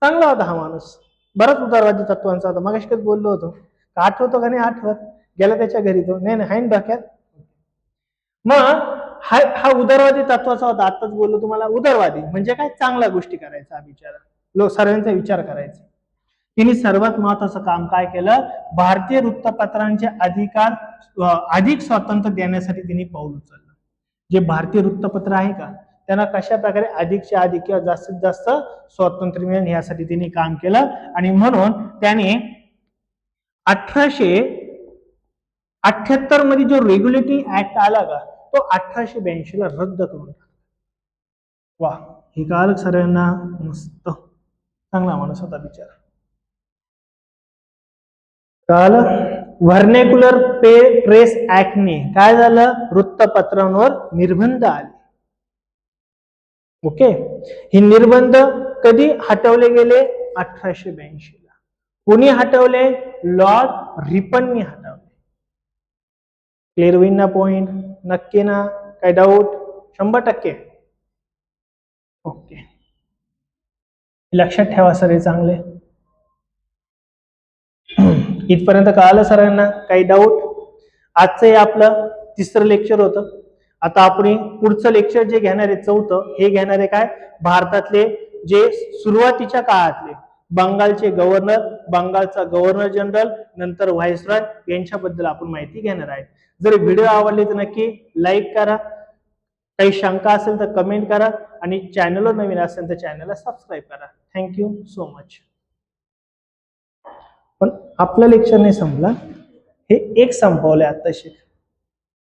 चांगला होता हा माणूस, बराच उदारवादी तत्वांचा होता. मगाशी कधी बोललो होतो, आठवतो का नाही आठवत? गेला त्याच्या घरी तो, नाही हाय ना डोक्यात? मग हा उदारवादी तत्वाचा होता. आताच बोललो तुम्हाला, उदारवादी म्हणजे काय, चांगल्या गोष्टी करायचा विचार, लोक सर्वांचा विचार करायचा. तिने सर्वात महत्वाचं काम काय केलं, भारतीय वृत्तपत्रांचे अधिकार अधिक स्वातंत्र्य देण्यासाठी तिने पाऊल उचललं. जे भारतीय वृत्तपत्र आहे का, त्यांना कशा प्रकारे अधिकच्या अधिक किंवा जास्तीत जास्त स्वातंत्र्य मिळेल यासाठी तिने काम केलं. आणि म्हणून त्याने 1878 मध्ये जो रेग्युलेटिंग ऍक्ट आला का, तो 1882 ला रद्द करून टाकला. वा, हे काल सर्वांना मस्त, चांगला माणूस होता बिचारा. काल व्हर्नेक्युलर प्रेस ऍक्टने काय झालं, वृत्तपत्रांवर निर्बंध आले. ओके, हे निर्बंध कधी हटवले गेले? 1882 ला. कोणी हटवले? लॉर्ड रिपनने हटवले. क्लिअर होईल ना पॉइंट? नक्की ना? काय डाऊट? 100%. ओके, लक्षात ठेवा सर, हे चांगले. इथपर्यंत कळालं सरांना? काही डाऊट? आजचं हे आपलं तिसरं लेक्चर होतं. आता आपण पुढचं लेक्चर जे घेणार आहे, चौथं, हे घेणार आहे काय, भारतातले जे सुरुवातीच्या काळातले बंगालचे गव्हर्नर, बंगालचा गव्हर्नर जनरल, नंतर व्हाईसरॉय, यांच्याबद्दल आपण माहिती घेणार आहे. जर व्हिडिओ आवडले तर नक्की लाईक करा, काही शंका असेल तर कमेंट करा, आणि चॅनलवर नवीन असेल तर चॅनलला सबस्क्राईब करा. Thank you so much. पण आपलं लेक्चर नाही संपला, हे एक संपवलंय आत्ताशी.